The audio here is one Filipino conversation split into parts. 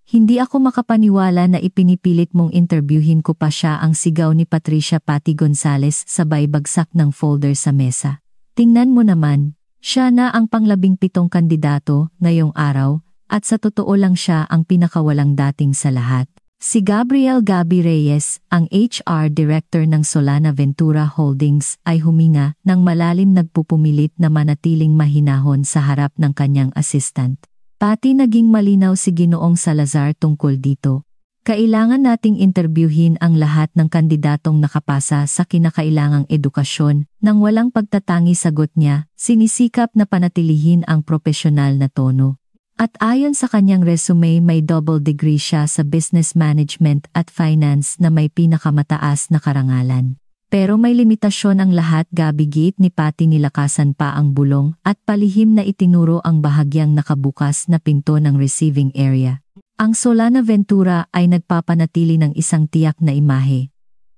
Hindi ako makapaniwala na ipinipilit mong interviewin ko pa siya, ang sigaw ni Patricia Patty Gonzales sabay bagsak ng folder sa mesa. Tingnan mo naman, siya na ang pang-17 kandidato ngayong araw at sa totoo lang siya ang pinakawalang dating sa lahat. Si Gabriel Gabby Reyes, ang HR Director ng Solana Ventura Holdings ay huminga ng malalim, nagpupumilit na manatiling mahinahon sa harap ng kanyang assistant. Pati naging malinaw si Ginoong Salazar tungkol dito. Kailangan nating interviewin ang lahat ng kandidatong nakapasa sa kinakailangang edukasyon. Nang walang pagtatangi sagot niya, sinisikap na panatilihin ang propesyonal na tono. At ayon sa kanyang resume, may double degree siya sa business management at finance na may pinakamataas na karangalan. Pero may limitasyon ang lahat, Gabby, giit ni Patty. Nilakasan pa ang bulong at palihim na itinuro ang bahagyang nakabukas na pinto ng receiving area. Ang Solana Ventura ay nagpapanatili ng isang tiyak na imahe.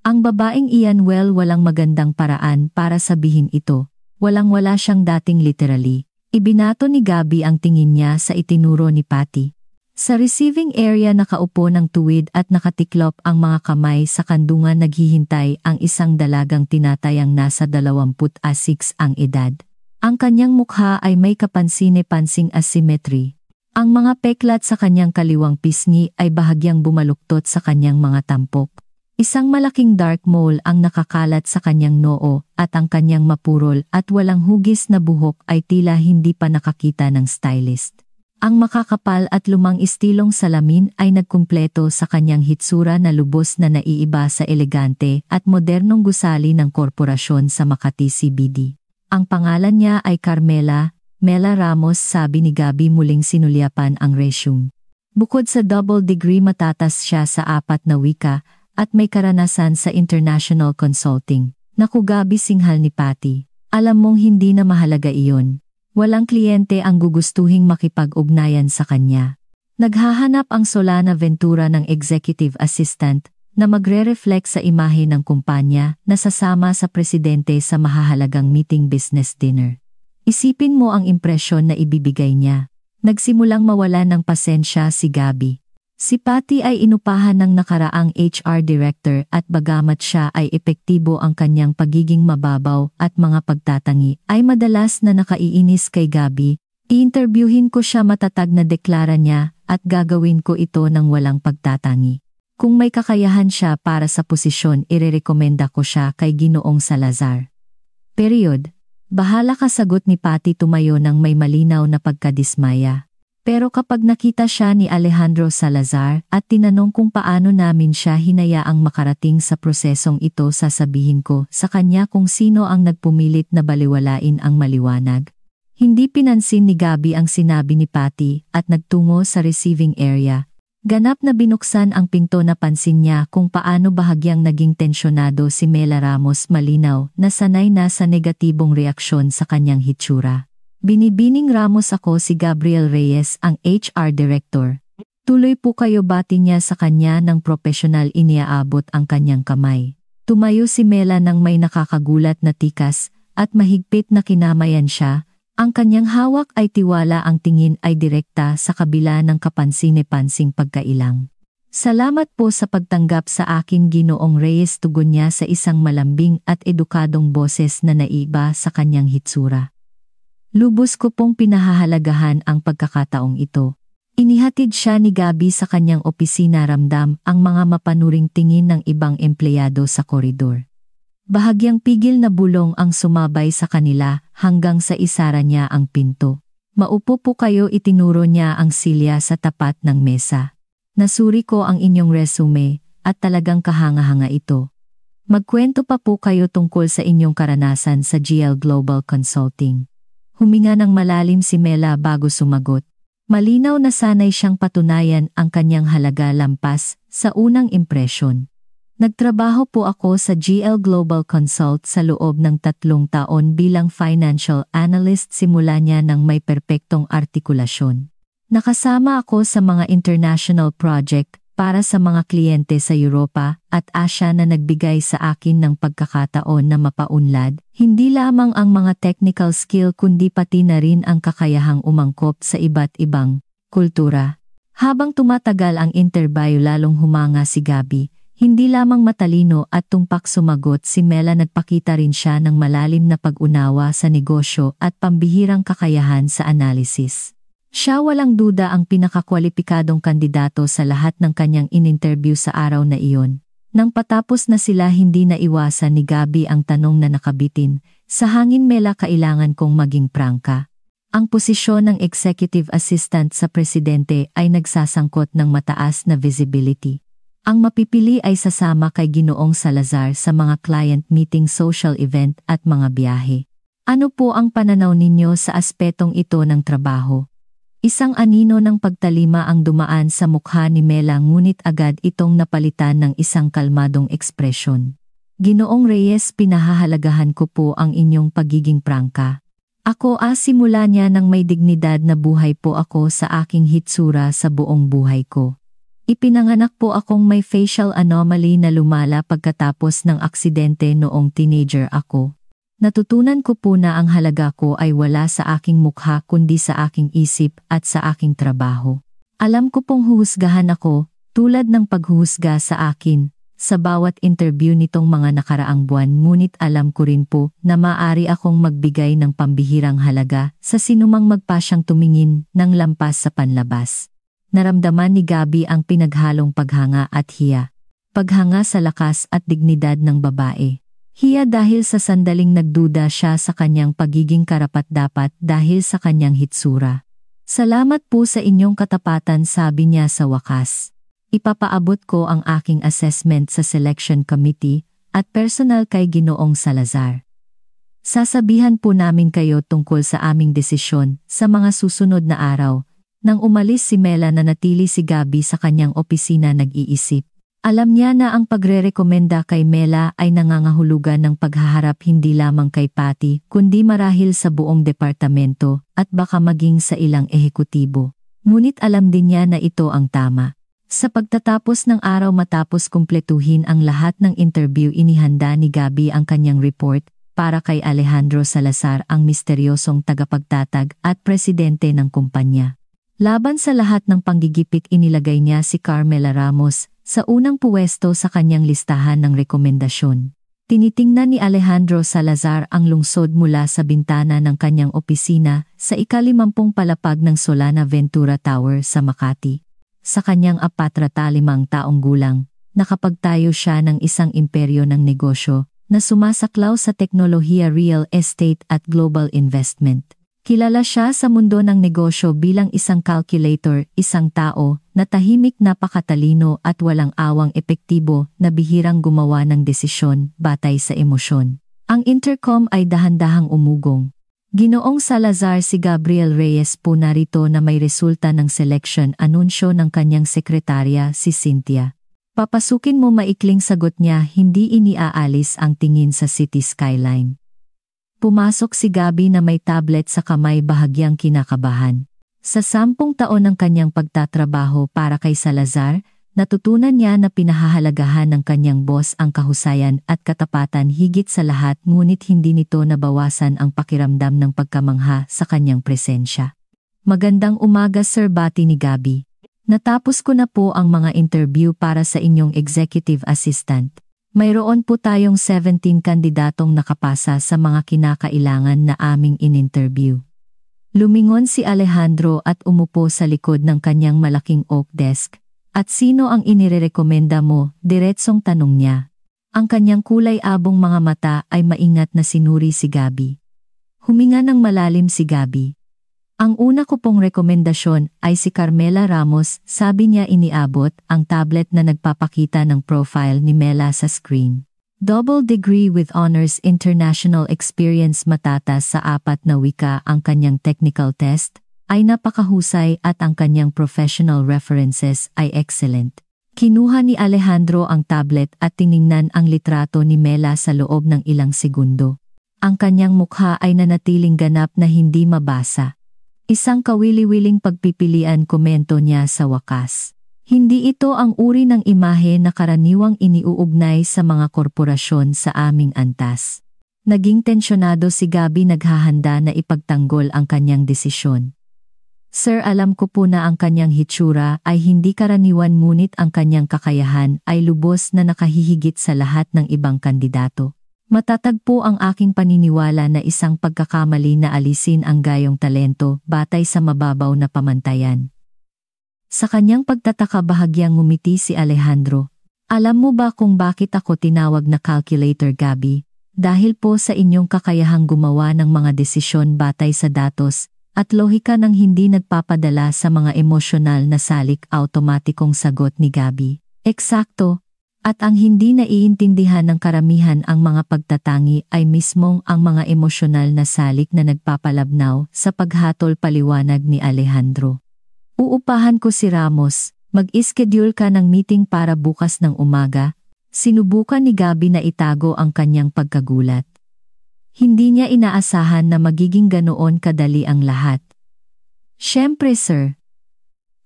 Ang babaeng iyan, walang magandang paraan para sabihin ito. Walang-wala siyang dating literally. Ibinato ni Gabby ang tingin niya sa itinuro ni Patty. Sa receiving area nakaupo ng tuwid at nakatiklop ang mga kamay sa kandungan, naghihintay ang isang dalagang tinatayang nasa 26 ang edad. Ang kanyang mukha ay may kapansine-pansing asymmetry. Ang mga peklat sa kanyang kaliwang pisngi ay bahagyang bumaluktot sa kanyang mga tampok. Isang malaking dark mole ang nakakalat sa kanyang noo at ang kanyang mapurol at walang hugis na buhok ay tila hindi pa nakakita ng stylist. Ang makakapal at lumang istilong salamin ay nagkumpleto sa kanyang hitsura na lubos na naiiba sa elegante at modernong gusali ng korporasyon sa Makati CBD. Ang pangalan niya ay Carmela Mela Ramos, sabi ni Gabby muling sinulyapan ang resume. Bukod sa double degree, matatas siya sa 4 na wika at may karanasan sa international consulting. Naku Gabby, singhal ni Patty. Alam mong hindi na mahalaga iyon. Walang kliyente ang gugustuhing makipag-ugnayan sa kanya. Naghahanap ang Solana Ventura ng executive assistant na magre-reflect sa imahe ng kumpanya na sasama sa presidente sa mahahalagang meeting business dinner. Isipin mo ang impresyon na ibibigay niya. Nagsimulang mawalan ng pasensya si Gabby. Si Patty ay inupahan ng nakaraang HR Director at bagamat siya ay epektibo, ang kanyang pagiging mababaw at mga pagtatangi ay madalas na nakaiinis kay Gabby. I-interviewin ko siya, matatag na deklara niya, at gagawin ko ito ng walang pagtatangi. Kung may kakayahan siya para sa posisyon, irerekomenda ko siya kay Ginoong Salazar. Period. Bahala ka, sagot ni Patty tumayo ng may malinaw na pagkadismaya. Pero kapag nakita siya ni Alejandro Salazar at tinanong kung paano namin siya hinayaang makarating sa prosesong ito, sasabihin ko sa kanya kung sino ang nagpumilit na baliwalain ang maliwanag. Hindi pinansin ni Gabby ang sinabi ni Patty at nagtungo sa receiving area. Ganap na binuksan ang pinto, napansin niya kung paano bahagyang naging tensyonado si Mela Ramos, malinaw na sanay na sa negatibong reaksyon sa kanyang hitsura. Binibining Ramos, ako si Gabriel Reyes, ang HR Director. Tuloy po kayo, bati niya sa kanya ng profesional. Iniaabot ang kanyang kamay. Tumayo si Mela nang may nakakagulat na tikas at mahigpit na kinamayan siya. Ang kanyang hawak ay tiwala, ang tingin ay direkta sa kabila ng kapansine-pansing pagkailang. Salamat po sa pagtanggap sa akin, Ginoong Reyes, tugon niya sa isang malambing at edukadong boses na naiba sa kanyang hitsura. Lubos ko pong pinahahalagahan ang pagkakataong ito. Inihatid siya ni Gabby sa kanyang opisina, ramdam ang mga mapanuring tingin ng ibang empleyado sa koridor. Bahagyang pigil na bulong ang sumabay sa kanila hanggang sa isara niya ang pinto. Maupo po kayo, itinuro niya ang silya sa tapat ng mesa. Nasuri ko ang inyong resume at talagang kahanga-hanga ito. Magkwento pa po kayo tungkol sa inyong karanasan sa GL Global Consulting. Huminga ng malalim si Mela bago sumagot. Malinaw na sanay siyang patunayan ang kanyang halaga lampas sa unang impresyon. Nagtrabaho po ako sa GL Global Consult sa loob ng 3 taon bilang financial analyst, simula niya ng may perpektong artikulasyon. Nakasama ako sa mga international project para sa mga kliyente sa Europa at Asia na nagbigay sa akin ng pagkakataon na mapaunlad, hindi lamang ang mga technical skill kundi pati na rin ang kakayahang umangkop sa iba't ibang kultura. Habang tumatagal ang interview lalong humanga si Gabby, hindi lamang matalino at tumpak sumagot si Mela, nagpakita rin siya ng malalim na pag-unawa sa negosyo at pambihirang kakayahan sa analysis. Siya walang duda ang pinakakwalipikadong kandidato sa lahat ng kanyang in-interview sa araw na iyon. Nang patapos na sila, hindi na iwasan ni Gabby ang tanong na nakabitin, "Sa hangin Mela, kailangan kong maging prangka." Ang posisyon ng executive assistant sa presidente ay nagsasangkot ng mataas na visibility. Ang mapipili ay sasama kay Ginoong Salazar sa mga client meeting, social event at mga biyahe. Ano po ang pananaw ninyo sa aspetong ito ng trabaho? Isang anino ng pagtalima ang dumaan sa mukha ni Mela, ngunit agad itong napalitan ng isang kalmadong ekspresyon. "Ginoong Reyes, pinahahalagahan ko po ang inyong pagiging prangka. Ako simula niya ng may dignidad na buhay po ako sa aking hitsura sa buong buhay ko. Ipinanganak po akong may facial anomaly na lumala pagkatapos ng aksidente noong teenager ako. Natutunan ko po na ang halaga ko ay wala sa aking mukha kundi sa aking isip at sa aking trabaho. Alam ko pong huhusgahan ako, tulad ng paghuhusga sa akin, sa bawat interview nitong mga nakaraang buwan, ngunit alam ko rin po na maaari akong magbigay ng pambihirang halaga sa sinumang magpasyang tumingin ng lampas sa panlabas." Naramdaman ni Gabby ang pinaghalong paghanga at hiya. Paghanga sa lakas at dignidad ng babae. Hiya dahil sa sandaling nagduda siya sa kanyang pagiging karapat-dapat dahil sa kanyang hitsura. "Salamat po sa inyong katapatan," sabi niya sa wakas. "Ipapaabot ko ang aking assessment sa selection committee at personal kay Ginoong Salazar. Sasabihan po namin kayo tungkol sa aming desisyon sa mga susunod na araw." Nang umalis si Mela, nanatili si Gabby sa kanyang opisina nag-iisip. Alam niya na ang pagrerekomenda kay Mela ay nangangahulugan ng paghaharap hindi lamang kay Patty kundi marahil sa buong departamento at baka maging sa ilang ehekutibo. Ngunit alam din niya na ito ang tama. Sa pagtatapos ng araw, matapos kumpletuhin ang lahat ng interview, inihanda ni Gabby ang kanyang report para kay Alejandro Salazar, ang misteryosong tagapagtatag at presidente ng kumpanya. Laban sa lahat ng panggigipit, inilagay niya si Carmela Ramos sa unang puwesto sa kanyang listahan ng rekomendasyon. Tinitingnan ni Alejandro Salazar ang lungsod mula sa bintana ng kanyang opisina sa ika-50 palapag ng Solana Ventura Tower sa Makati. Sa kanyang 45 taong gulang, nakapagtayo siya ng isang imperyo ng negosyo na sumasaklaw sa teknolohiya, real estate at global investment. Kilala siya sa mundo ng negosyo bilang isang calculator, isang tao na tahimik, napakatalino at walang awang, epektibo na bihirang gumawa ng desisyon batay sa emosyon. Ang intercom ay dahan-dahang umugong. "Ginoong Salazar, si Gabriel Reyes po narito na may resulta ng selection," anunsyo ng kanyang sekretarya, si Cynthia. "Papasukin mo," maikling sagot niya, hindi iniaalis ang tingin sa city skyline. Pumasok si Gabby na may tablet sa kamay, bahagyang kinakabahan. Sa 10 taon ng kanyang pagtatrabaho para kay Salazar, natutunan niya na pinahahalagahan ng kanyang boss ang kahusayan at katapatan higit sa lahat, ngunit hindi nito nabawasan ang pakiramdam ng pagkamangha sa kanyang presensya. "Magandang umaga sir," bati ni Gabby. "Natapos ko na po ang mga interview para sa inyong executive assistant. Mayroon po tayong 17 kandidatong nakapasa sa mga kinakailangan na aming in-interview." Lumingon si Alejandro at umupo sa likod ng kanyang malaking oak desk. "At sino ang inirerekomenda mo?" diretsong tanong niya. Ang kanyang kulay abong mga mata ay maingat na sinuri si Gabby. Huminga ng malalim si Gabby. "Ang una ko pong rekomendasyon ay si Carmela Ramos," sabi niya, iniabot ang tablet na nagpapakita ng profile ni Mela sa screen. Double degree with honors, international experience, matatas sa 4 na wika ang kanyang technical test, ay napakahusay at ang kanyang professional references ay excellent. Kinuha ni Alejandro ang tablet at tiningnan ang litrato ni Mela sa loob ng ilang segundo. Ang kanyang mukha ay nanatiling ganap na hindi mabasa. Isang kawili-wiling pagpipilian, komento niya sa wakas. "Hindi ito ang uri ng imahe na karaniwang iniuugnay sa mga korporasyon sa aming antas." Naging tensyonado si Gabby, naghahanda na ipagtanggol ang kanyang desisyon. Sir, alam ko po na ang kanyang hitsura ay hindi karaniwan ngunit ang kanyang kakayahan ay lubos na nakahihigit sa lahat ng ibang kandidato. Matatag po ang aking paniniwala na isang pagkakamali na alisin ang gayong talento batay sa mababaw na pamantayan. Sa kanyang pagtataka bahagyang ngumiti si Alejandro. Alam mo ba kung bakit ako tinawag na calculator, Gabby? Dahil po sa inyong kakayahang gumawa ng mga desisyon batay sa datos at lohika ng hindi nagpapadala sa mga emosyonal na salik, automatikong sagot ni Gabby. Eksakto. At ang hindi naiintindihan ng karamihan ang mga pagtatangi ay mismong ang mga emosyonal na salik na nagpapalabnaw sa paghatol, paliwanag ni Alejandro. Uupahan ko si Ramos, mag-ischedule ka ng meeting para bukas ng umaga. Sinubukan ni Gabby na itago ang kanyang pagkagulat. Hindi niya inaasahan na magiging ganoon kadali ang lahat. Siyempre, sir.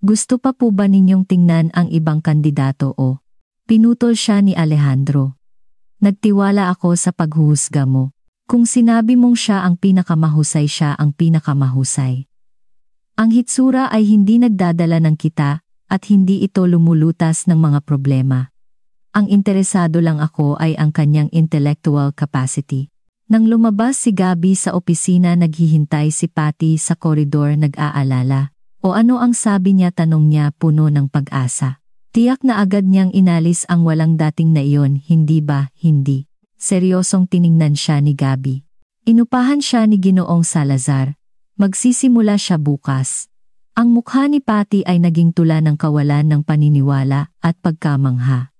Gusto pa po ba ninyong tingnan ang ibang kandidato o? Pinutol siya ni Alejandro. Nagtiwala ako sa paghuhusga mo. Kung sinabi mong siya ang pinakamahusay, siya ang pinakamahusay. Ang hitsura ay hindi nagdadala ng kita at hindi ito lumulutas ng mga problema. Ang interesado lang ako ay ang kanyang intellectual capacity. Nang lumabas si Gabby sa opisina, naghihintay si Patty sa koridor, nag-aalala. O ano ang sabi niya, tanong niya, puno ng pag-asa. Tiyak na agad niyang inalis ang walang dating na iyon, hindi ba? Hindi. Seryosong tiningnan siya ni Gabby. Inupahan siya ni Ginoong Salazar. Magsisimula siya bukas. Ang mukha ni Patty ay naging tula ng kawalan ng paniniwala at pagkamangha.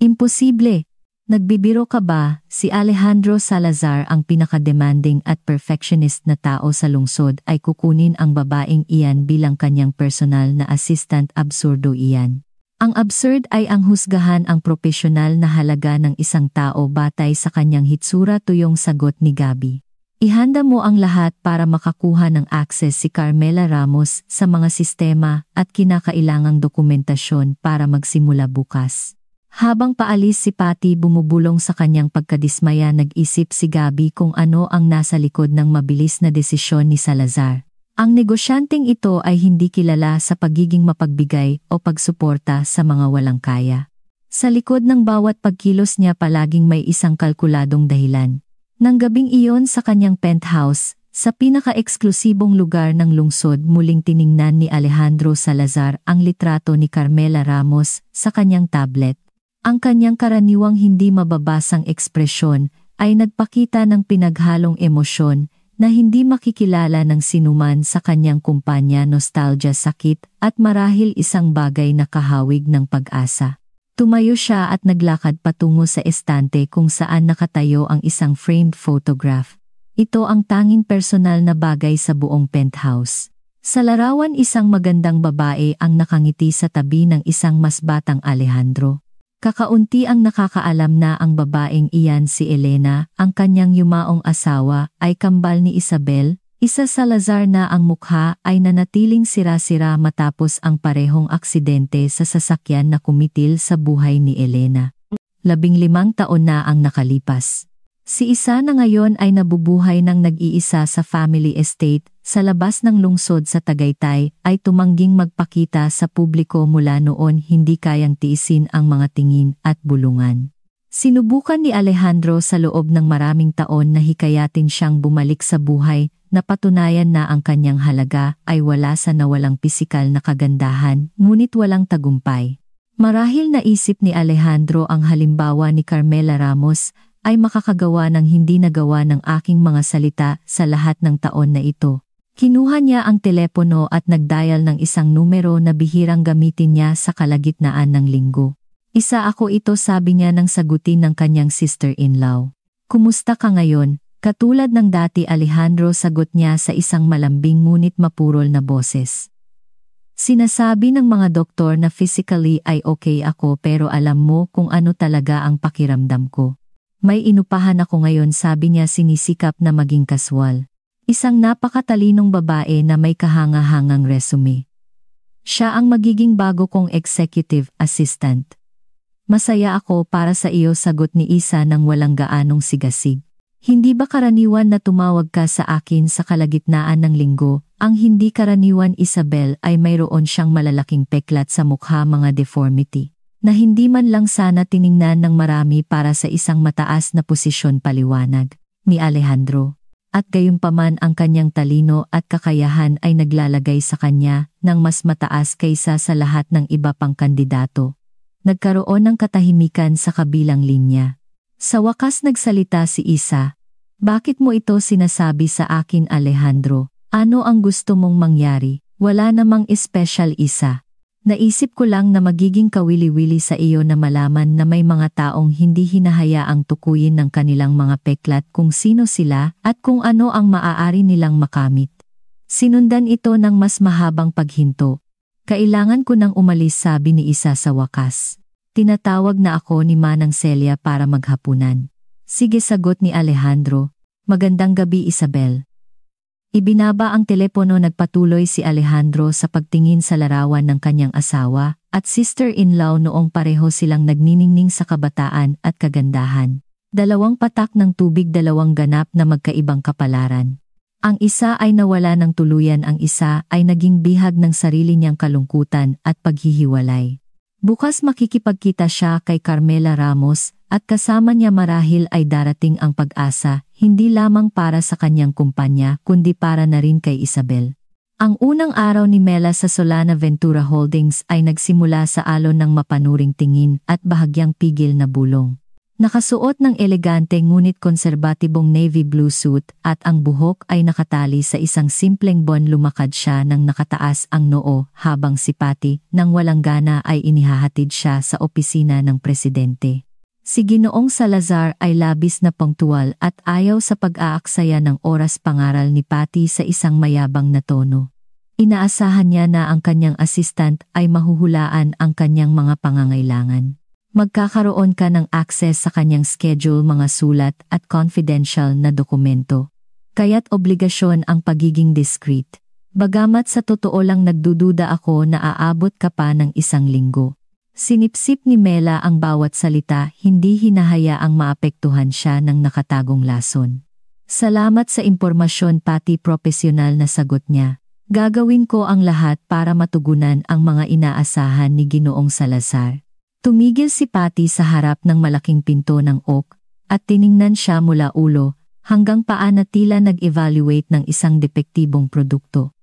Imposible. Nagbibiro ka ba? Si Alejandro Salazar, ang pinaka-demanding at perfectionist na tao sa lungsod, ay kukunin ang babaeng iyan bilang kanyang personal na assistant? Absurdo iyan. Ang absurd ay ang husgahan ang propesyonal na halaga ng isang tao batay sa kanyang hitsura, tuyong sagot ni Gabby. Ihanda mo ang lahat para makakuha ng access si Carmela Ramos sa mga sistema at kinakailangang dokumentasyon para magsimula bukas. Habang paalis si Patty, bumubulong sa kanyang pagkadismaya, nag-isip si Gabby kung ano ang nasa likod ng mabilis na desisyon ni Salazar. Ang negosyanteng ito ay hindi kilala sa pagiging mapagbigay o pagsuporta sa mga walang kaya. Sa likod ng bawat pagkilos niya palaging may isang kalkuladong dahilan. Nang gabing iyon sa kanyang penthouse, sa pinaka-eksklusibong lugar ng lungsod, muling tiningnan ni Alejandro Salazar ang litrato ni Carmela Ramos sa kanyang tablet. Ang kanyang karaniwang hindi mababasang ekspresyon ay nagpakita ng pinaghalong emosyon na hindi makikilala ng sinuman sa kanyang kumpanya, nostalgia, sakit, at marahil isang bagay na kahawig ng pag-asa. Tumayo siya at naglakad patungo sa estante kung saan nakatayo ang isang framed photograph. Ito ang tanging personal na bagay sa buong penthouse. Sa larawan, isang magandang babae ang nakangiti sa tabi ng isang mas batang Alejandro. Kakaunti ang nakakaalam na ang babaeng iyan, si Elena, ang kanyang yumaong asawa, ay kambal ni Isabel, isa Salazar, na ang mukha ay nanatiling sira-sira matapos ang parehong aksidente sa sasakyan na kumitil sa buhay ni Elena. 15 taon na ang nakalipas. Si Isa na ngayon ay nabubuhay ng nag-iisa sa family estate sa labas ng lungsod sa Tagaytay, ay tumangging magpakita sa publiko. Mula noon hindi kayang tiisin ang mga tingin at bulungan. Sinubukan ni Alejandro sa loob ng maraming taon na hikayatin siyang bumalik sa buhay, na patunayan na ang kanyang halaga ay wala sa nawalang pisikal na kagandahan, ngunit walang tagumpay. Marahil naisip ni Alejandro ang halimbawa ni Carmela Ramos ay makakagawa ng hindi nagawa ng aking mga salita sa lahat ng taon na ito. Kinuha niya ang telepono at nagdial ng isang numero na bihirang gamitin niya sa kalagitnaan ng linggo. Isa ako ito, sabi niya nang sagutin ng kanyang sister-in-law. Kumusta ka ngayon? Katulad ng dati, Alejandro, sagot niya sa isang malambing ngunit mapurol na boses. Sinasabi ng mga doktor na physically ay okay ako, pero alam mo kung ano talaga ang pakiramdam ko. May inupahan ako ngayon, sabi niya, sinisikap na maging kaswal. Isang napakatalinong babae na may kahanga-hangang resume. Siya ang magiging bago kong executive assistant. Masaya ako para sa iyo, sagot ni Isa nang walang gaanong sigasig. Hindi ba karaniwan na tumawag ka sa akin sa kalagitnaan ng linggo? Ang hindi karaniwan, Isabel, ay mayroon siyang malalaking peklat sa mukha, mga deformity, na hindi man lang sana tiningnan ng marami para sa isang mataas na posisyon, paliwanag ni Alejandro. At gayunpaman ang kanyang talino at kakayahan ay naglalagay sa kanya ng mas mataas kaysa sa lahat ng iba pang kandidato. Nagkaroon ng katahimikan sa kabilang linya. Sa wakas nagsalita si Isa. Bakit mo ito sinasabi sa akin, Alejandro? Ano ang gusto mong mangyari? Wala namang espesyal, Isa. Naisip ko lang na magiging kawili-wili sa iyo na malaman na may mga taong hindi hinahayaang tukuyin ng kanilang mga peklat kung sino sila at kung ano ang maaari nilang makamit. Sinundan ito ng mas mahabang paghinto. Kailangan ko nang umalis, sabi ni Isa sa wakas. Tinatawag na ako ni Manang Celia para maghapunan. Sige, sagot ni Alejandro. Magandang gabi, Isabel. Ibinaba ang telepono. Nagpatuloy si Alejandro sa pagtingin sa larawan ng kanyang asawa at sister-in-law noong pareho silang nagniningning sa kabataan at kagandahan. 2 patak ng tubig, 2 ganap na magkaibang kapalaran. Ang isa ay nawala ng tuluyan, ang isa ay naging bihag ng sarili niyang kalungkutan at paghihiwalay. Bukas makikipagkita siya kay Carmela Ramos at kasama niya marahil ay darating ang pag-asa, hindi lamang para sa kanyang kumpanya kundi para na rin kay Isabel. Ang unang araw ni Mela sa Solana Ventura Holdings ay nagsimula sa alon ng mapanuring tingin at bahagyang pigil na bulong. Nakasuot ng elegante ngunit konserbatibong navy blue suit at ang buhok ay nakatali sa isang simpleng bon, lumakad siya nang nakataas ang noo habang si Patty nang walang gana ay inihahatid siya sa opisina ng presidente. Si Ginoong Salazar ay labis na pangtuwal at ayaw sa pag-aaksaya ng oras, pangaral ni Patty sa isang mayabang na tono. Inaasahan niya na ang kanyang assistant ay mahuhulaan ang kanyang mga pangangailangan. Magkakaroon ka ng access sa kanyang schedule, mga sulat at confidential na dokumento. Kaya't obligasyon ang pagiging discreet. Bagamat sa totoo lang nagdududa ako na aabot ka pa ng 1 linggo. Sinipsip ni Mela ang bawat salita, hindi hinahayaang maapektuhan siya ng nakatagong lason. Salamat sa impormasyon, Patty, profesional na sagot niya. Gagawin ko ang lahat para matugunan ang mga inaasahan ni Ginoong Salazar. Tumigil si Patty sa harap ng malaking pinto ng oak at tiningnan siya mula ulo hanggang paa na tila nag-evaluate ng isang depektibong produkto.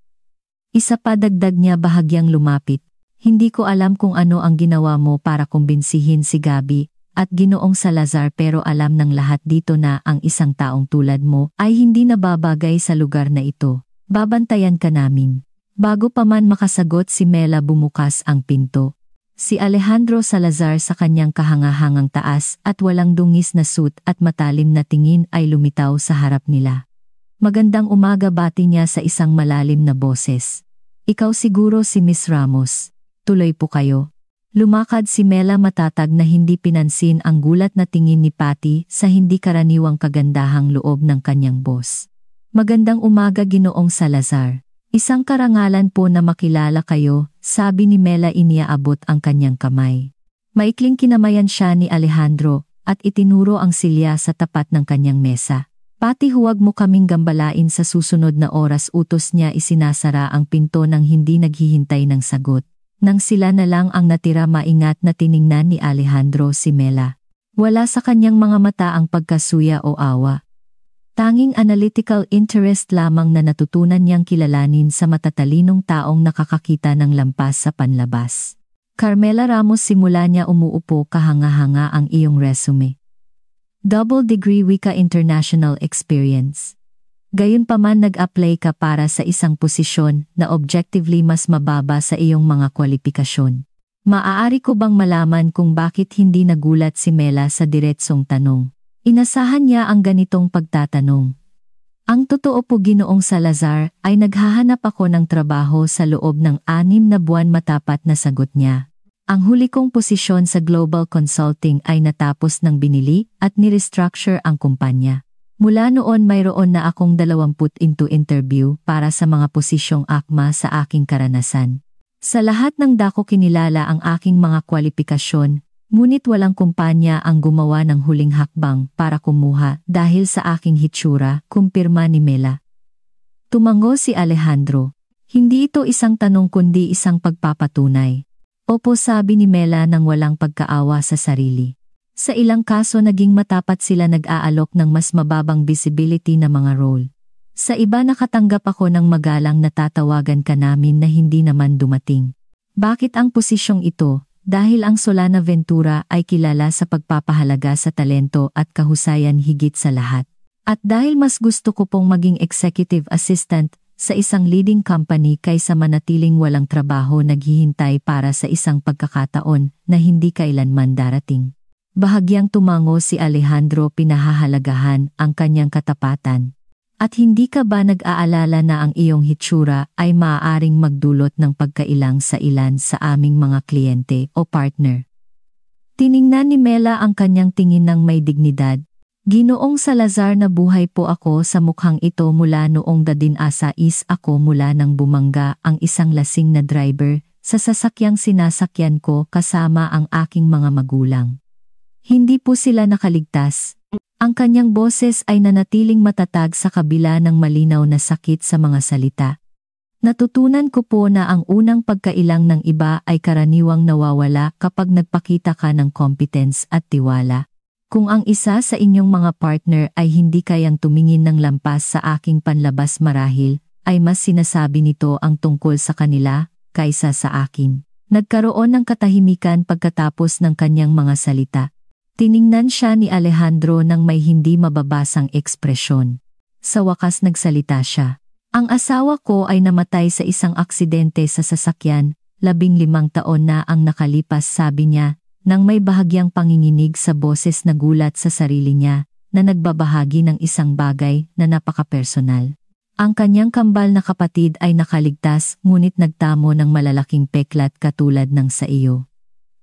Isa pa, dagdag niya bahagyang lumapit. Hindi ko alam kung ano ang ginawa mo para kumbinsihin si Gabi at Ginoong Salazar, pero alam ng lahat dito na ang isang taong tulad mo ay hindi nababagay sa lugar na ito. Babantayan ka namin. Bago pa man makasagot si Mela, bumukas ang pinto. Si Alejandro Salazar sa kanyang kahangahangang taas at walang dungis na suit at matalim na tingin ay lumitaw sa harap nila. Magandang umaga, bati niya sa isang malalim na boses. Ikaw siguro si Miss Ramos. Tuloy po kayo. Lumakad si Mela, matatag na hindi pinansin ang gulat na tingin ni Patty sa hindi karaniwang kagandahang loob ng kanyang boss. Magandang umaga, Ginoong Salazar. Isang karangalan po na makilala kayo, sabi ni Mela, iniaabot ang kanyang kamay. Maikling kinamayan siya ni Alejandro at itinuro ang silya sa tapat ng kanyang mesa. Patty, huwag mo kaming gambalain sa susunod na oras, utos niya. Isinasara ang pinto nang hindi naghihintay ng sagot. Nang sila na lang ang natira, maingat na tiningnan ni Alejandro si Mela. Wala sa kanyang mga mata ang pagkasuya o awa. Tanging analytical interest lamang na natutunan niyang kilalanin sa matatalinong taong nakakakita ng lampas sa panlabas. Carmela Ramos, simula niya umuupo, kahanga-hanga ang iyong resume. Double degree Wika, international experience. Gayunpaman nag-apply ka para sa isang posisyon na objectively mas mababa sa iyong mga kwalifikasyon. Maaari ko bang malaman kung bakit hindi nagulat si Mela sa diretsong tanong? Inasahan niya ang ganitong pagtatanong. Ang totoo po, Ginoong Salazar, ay naghahanap ako ng trabaho sa loob ng 6 na buwan, matapat na sagot niya. Ang huli kong posisyon sa Global Consulting ay natapos ng binili at ni-restructure ang kumpanya. Mula noon mayroon na akong 20 interview para sa mga posisyong akma sa aking karanasan. Sa lahat ng dako kinilala ang aking mga kwalifikasyon, Ngunit walang kumpanya ang gumawa ng huling hakbang para kumuha dahil sa aking hitsura, kumpirma ni Mela. Tumango si Alejandro. Hindi ito isang tanong kundi isang pagpapatunay. Opo, sabi ni Mela nang walang pagkaawa sa sarili. Sa ilang kaso naging matapat sila nag-aalok ng mas mababang visibility na mga role. Sa iba nakatanggap ako ng magalang na tatawagan ka namin na hindi naman dumating. Bakit ang posisyong ito? Dahil ang Solana Ventura ay kilala sa pagpapahalaga sa talento at kahusayan higit sa lahat. At dahil mas gusto ko pong maging executive assistant sa isang leading company kaysa manatiling walang trabaho naghihintay para sa isang pagkakataon na hindi kailanman darating. Bahagyang tumango si Alejandro, pinahahalagahan ang kanyang katapatan. At hindi ka ba nag-aalala na ang iyong hitsura ay maaaring magdulot ng pagkailang sa ilan sa aming mga kliyente o partner? Tiningnan ni Mela ang kanyang tingin ng may dignidad. Ginoong Salazar, na buhay po ako sa mukhang ito mula noong 16 ako mula nang bumangga ang isang lasing na driver sa sasakyang sinasakyan ko kasama ang aking mga magulang. Hindi po sila nakaligtas. Ang kanyang boses ay nanatiling matatag sa kabila ng malinaw na sakit sa mga salita. Natutunan ko po na ang unang pagkailang ng iba ay karaniwang nawawala kapag nagpakita ka ng competence at tiwala. Kung ang isa sa inyong mga partner ay hindi kayang tumingin ng lampas sa aking panlabas, marahil ay mas sinasabi nito ang tungkol sa kanila kaysa sa akin. Nagkaroon ng katahimikan pagkatapos ng kanyang mga salita. Tiningnan siya ni Alejandro ng may hindi mababasang ekspresyon. Sa wakas nagsalita siya. Ang asawa ko ay namatay sa isang aksidente sa sasakyan, 15 taon na ang nakalipas, sabi niya, nang may bahagyang panginginig sa boses na gulat sa sarili niya, na nagbabahagi ng isang bagay na napaka-personal. Ang kanyang kambal na kapatid ay nakaligtas, ngunit nagtamo ng malalaking peklat katulad ng sa iyo.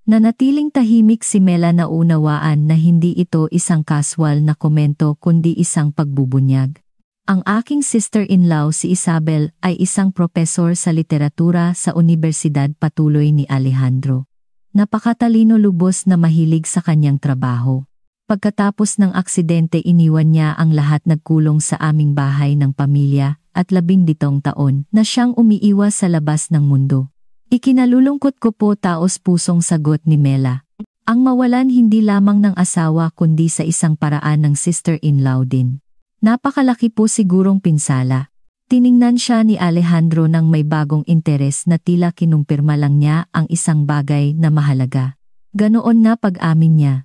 Nanatiling tahimik si Mela, na unawaan na hindi ito isang casual na komento kundi isang pagbubunyag. Ang aking sister-in-law si Isabel ay isang propesor sa literatura sa universidad, patuloy ni Alejandro. Napakatalino, lubos na mahilig sa kanyang trabaho. Pagkatapos ng aksidente iniwan niya ang lahat, nagkulong sa aming bahay ng pamilya at 17 taon na siyang umiiwas sa labas ng mundo. Ikinalulungkot ko po, taos pusong sagot ni Mela. Ang mawalan hindi lamang ng asawa kundi sa isang paraan ng sister-in-law din. Napakalaki po sigurong pinsala. Tiningnan siya ni Alejandro ng may bagong interes na tila kinumpirma lang niya ang isang bagay na mahalaga. Ganoon na pag-amin niya.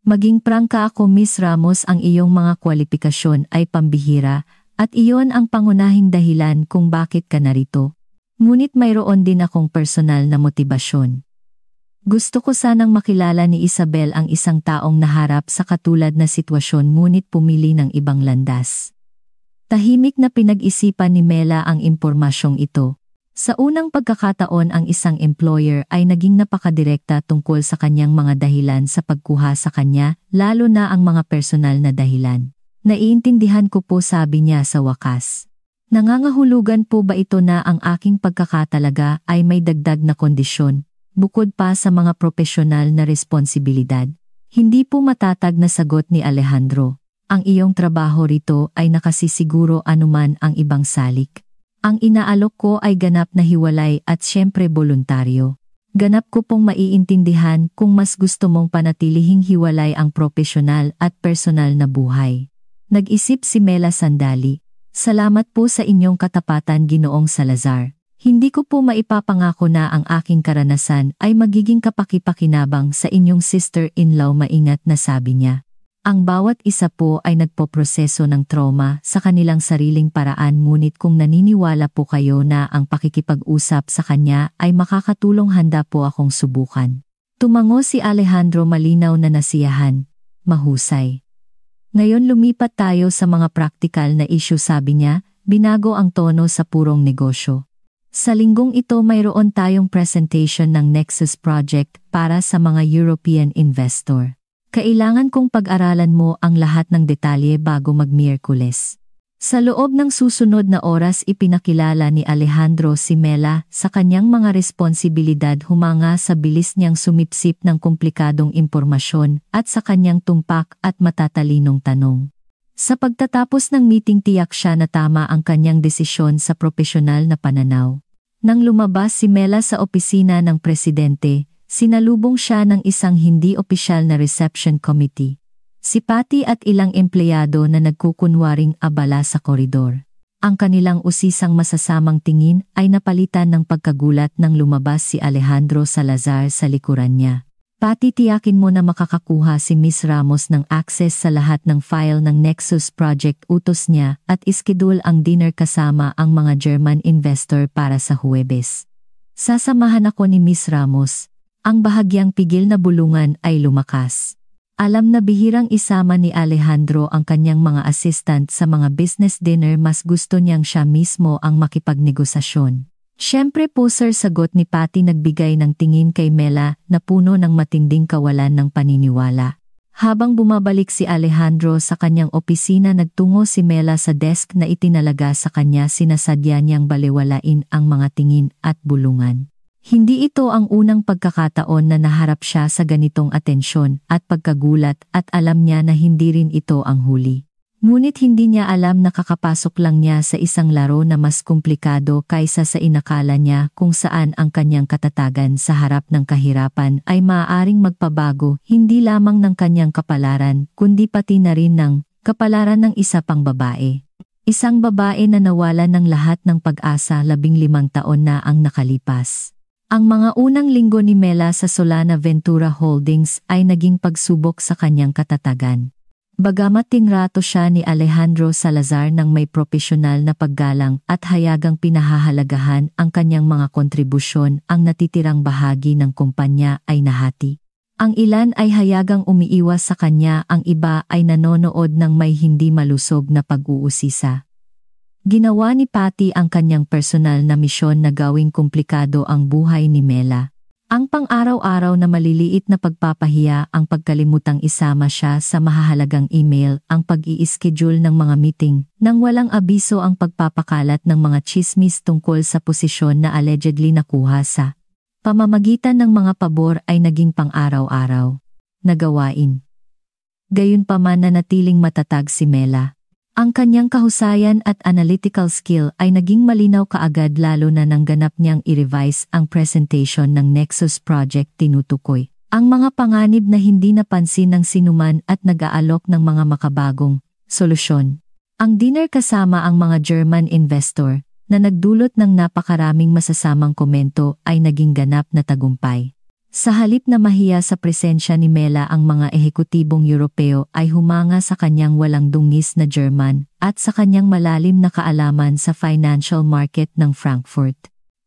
Maging prangka ako, Miss Ramos, ang iyong mga kwalifikasyon ay pambihira at iyon ang pangunahing dahilan kung bakit ka narito. Ngunit mayroon din akong personal na motibasyon. Gusto ko sanang makilala ni Isabel ang isang taong naharap sa katulad na sitwasyon ngunit pumili ng ibang landas. Tahimik na pinag-isipan ni Mela ang impormasyong ito. Sa unang pagkakataon ang isang employer ay naging napakadirekta tungkol sa kanyang mga dahilan sa pagkuha sa kanya, lalo na ang mga personal na dahilan. Naiintindihan ko po, sabi niya sa wakas. Nangangahulugan po ba ito na ang aking pagkakatalaga ay may dagdag na kondisyon, bukod pa sa mga propesyonal na responsibilidad? Hindi po matatag na sagot ni Alejandro. Ang iyong trabaho rito ay nakasisiguro anuman ang ibang salik. Ang inaalok ko ay ganap na hiwalay at siyempre voluntaryo. Ganap ko pong maiintindihan kung mas gusto mong panatilihing hiwalay ang propesyonal at personal na buhay. Nag-isip si Mela sandali. Salamat po sa inyong katapatan, Ginoong Salazar. Hindi ko po maipapangako na ang aking karanasan ay magiging kapaki-pakinabang sa inyong sister-in-law, maingat na sabi niya. Ang bawat isa po ay nagpoproseso ng trauma sa kanilang sariling paraan, ngunit kung naniniwala po kayo na ang pakikipag-usap sa kanya ay makakatulong, handa po akong subukan. Tumango si Alejandro, malinaw na nasiyahan. Mahusay. Ngayon lumipat tayo sa mga praktikal na issue, sabi niya, binago ang tono sa purong negosyo. Sa linggong ito mayroon tayong presentation ng Nexus Project para sa mga European investor. Kailangan kong pag-aralan mo ang lahat ng detalye bago mag-Miyerkules. Sa loob ng susunod na oras ipinakilala ni Alejandro si Mela sa kanyang mga responsibilidad humanga sa bilis niyang sumipsip ng komplikadong impormasyon at sa kanyang tumpak at matatalinong tanong. Sa pagtatapos ng meeting tiyak siya na tama ang kanyang desisyon sa propesyonal na pananaw. Nang lumabas si Mela sa opisina ng presidente, sinalubong siya ng isang hindi opisyal na reception committee. Si Patty at ilang empleyado na nagkukunwaring abala sa koridor. Ang kanilang usisang masasamang tingin ay napalitan ng pagkagulat nang lumabas si Alejandro Salazar sa likuran niya. Patty, tiyakin mo na makakakuha si Miss Ramos ng access sa lahat ng file ng Nexus Project, utos niya, at iskidul ang dinner kasama ang mga German investor para sa Huwebes. Sasamahan ako ni Miss Ramos. Ang bahagyang pigil na bulungan ay lumakas. Alam na bihirang isama ni Alejandro ang kanyang mga assistant sa mga business dinner, mas gusto niyang siya mismo ang makipagnegosasyon. Siyempre po sir, sagot ni Patty nagbigay ng tingin kay Mela na puno ng matinding kawalan ng paniniwala. Habang bumabalik si Alejandro sa kanyang opisina, nagtungo si Mela sa desk na itinalaga sa kanya, sinasadya niyang balewalain ang mga tingin at bulungan. Hindi ito ang unang pagkakataon na naharap siya sa ganitong atensyon at pagkagulat, at alam niya na hindi rin ito ang huli. Ngunit hindi niya alam na kakapasok lang niya sa isang laro na mas komplikado kaysa sa inakala niya, kung saan ang kanyang katatagan sa harap ng kahirapan ay maaaring magpabago hindi lamang ng kanyang kapalaran kundi pati na rin ng kapalaran ng isa pang babae. Isang babae na nawalan ng lahat ng pag-asa 15 taon na ang nakalipas. Ang mga unang linggo ni Mela sa Solana Ventura Holdings ay naging pagsubok sa kanyang katatagan. Bagamat tinrato siya ni Alejandro Salazar ng may propesyonal na paggalang at hayagang pinahahalagahan ang kanyang mga kontribusyon, ang natitirang bahagi ng kumpanya ay nahati. Ang ilan ay hayagang umiiwas sa kanya, ang iba ay nanonood ng may hindi malusog na pag-uusisa. Ginawa ni Patty ang kanyang personal na misyon na gawing komplikado ang buhay ni Mela. Ang pang-araw-araw na maliliit na pagpapahiya, ang pagkalimutang isama siya sa mahahalagang email, ang pag-i-schedule ng mga meeting, nang walang abiso ang pagpapakalat ng mga tsismis tungkol sa posisyon na allegedly nakuha sa pamamagitan ng mga pabor ay naging pang-araw-araw na gawain. Gayunpaman, nanatiling matatag si Mela. Ang kanyang kahusayan at analytical skill ay naging malinaw kaagad, lalo na nang ganap niyang i-revise ang presentation ng Nexus Project. Tinutukoy ang mga panganib na hindi napansin ng sinuman at nag-aalok ng mga makabagong solusyon. Ang dinner kasama ang mga German investor na nagdulot ng napakaraming masasamang komento ay naging ganap na tagumpay. Sa halip na mahiya sa presensya ni Mela, ang mga ehekutibong Europeo ay humanga sa kanyang walang dungis na German at sa kanyang malalim na kaalaman sa financial market ng Frankfurt.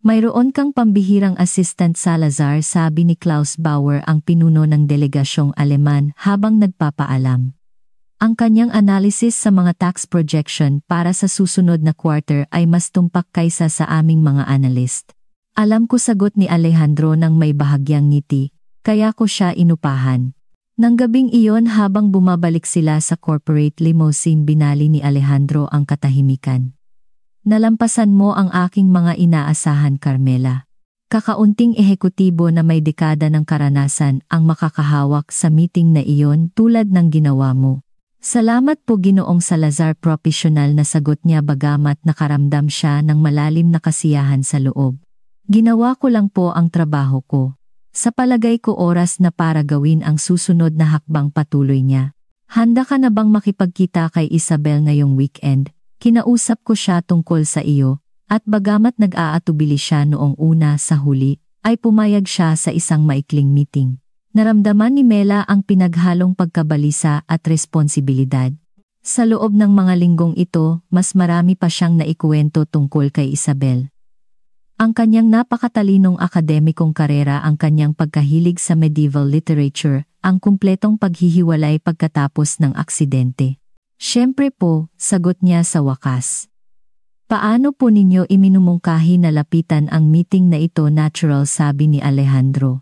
Mayroon kang pambihirang assistant Salazar, sabi ni Klaus Bauer, ang pinuno ng delegasyong Aleman, habang nagpapaalam. Ang kanyang analysis sa mga tax projection para sa susunod na quarter ay mas tumpak kaysa sa aming mga analyst. Alam ko, sagot ni Alejandro nang may bahagyang ngiti, kaya ko siya inupahan. Nang gabing iyon, habang bumabalik sila sa corporate limousine, binali ni Alejandro ang katahimikan. Nalampasan mo ang aking mga inaasahan, Carmela. Kakaunting ehekutibo na may dekada ng karanasan ang makakahawak sa meeting na iyon tulad ng ginawa mo. Salamat po, Ginoong Salazar, profesional na sagot niya, bagamat nakaramdam siya ng malalim na kasiyahan sa loob. Ginawa ko lang po ang trabaho ko. Sa palagay ko oras na para gawin ang susunod na hakbang, patuloy niya. Handa ka na bang makipagkita kay Isabel ngayong weekend? Kinausap ko siya tungkol sa iyo, at bagamat nag-aatubili siya noong una, sa huli ay pumayag siya sa isang maikling meeting. Naramdaman ni Mela ang pinaghalong pagkabalisa at responsibilidad. Sa loob ng mga linggong ito, mas marami pa siyang naikuwento tungkol kay Isabel. Ang kanyang napakatalinong akademikong karera, ang kanyang pagkahilig sa medieval literature, ang kumpletong paghihiwalay pagkatapos ng aksidente. Siyempre po, sagot niya sa wakas. Paano po ninyo iminumungkahi na lapitan ang meeting na ito? Natural, sabi ni Alejandro.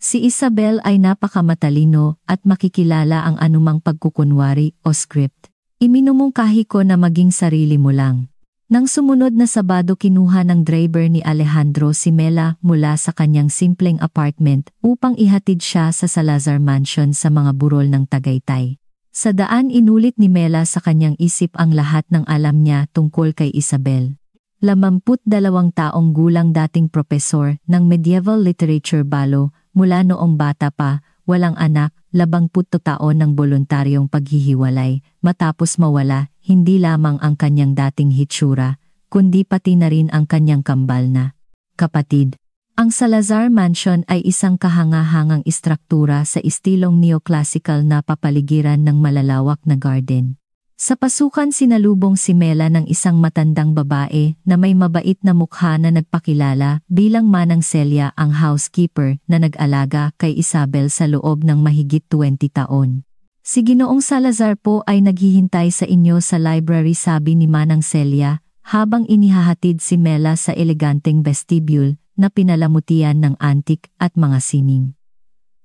Si Isabel ay napakamatalino at makikilala ang anumang pagkukunwari o script. Iminumungkahi ko na maging sarili mo lang. Nang sumunod na Sabado kinuha ng driver ni Alejandro si Mela mula sa kanyang simpleng apartment upang ihatid siya sa Salazar Mansion sa mga burol ng Tagaytay. Sa daan inulit ni Mela sa kanyang isip ang lahat ng alam niya tungkol kay Isabel. 52 taong gulang dating propesor ng medieval literature balo mula noong bata pa, walang anak, 20 taon ng voluntaryong paghihiwalay, matapos mawala, hindi lamang ang kanyang dating hitsura, kundi pati na rin ang kanyang kambal na kapatid. Ang Salazar Mansion ay isang kahangahangang istruktura sa istilong neoclassical na papaligiran ng malalawak na garden. Sa pasukan sinalubong si Mela ng isang matandang babae na may mabait na mukha na nagpakilala bilang Manang Celia ang housekeeper na nag-alaga kay Isabel sa loob ng mahigit 20 taon. Si Ginoong Salazar po ay naghihintay sa inyo sa library, sabi ni Manang Celia, habang inihahatid si Mela sa eleganteng vestibule na pinalamutian ng antik at mga sining.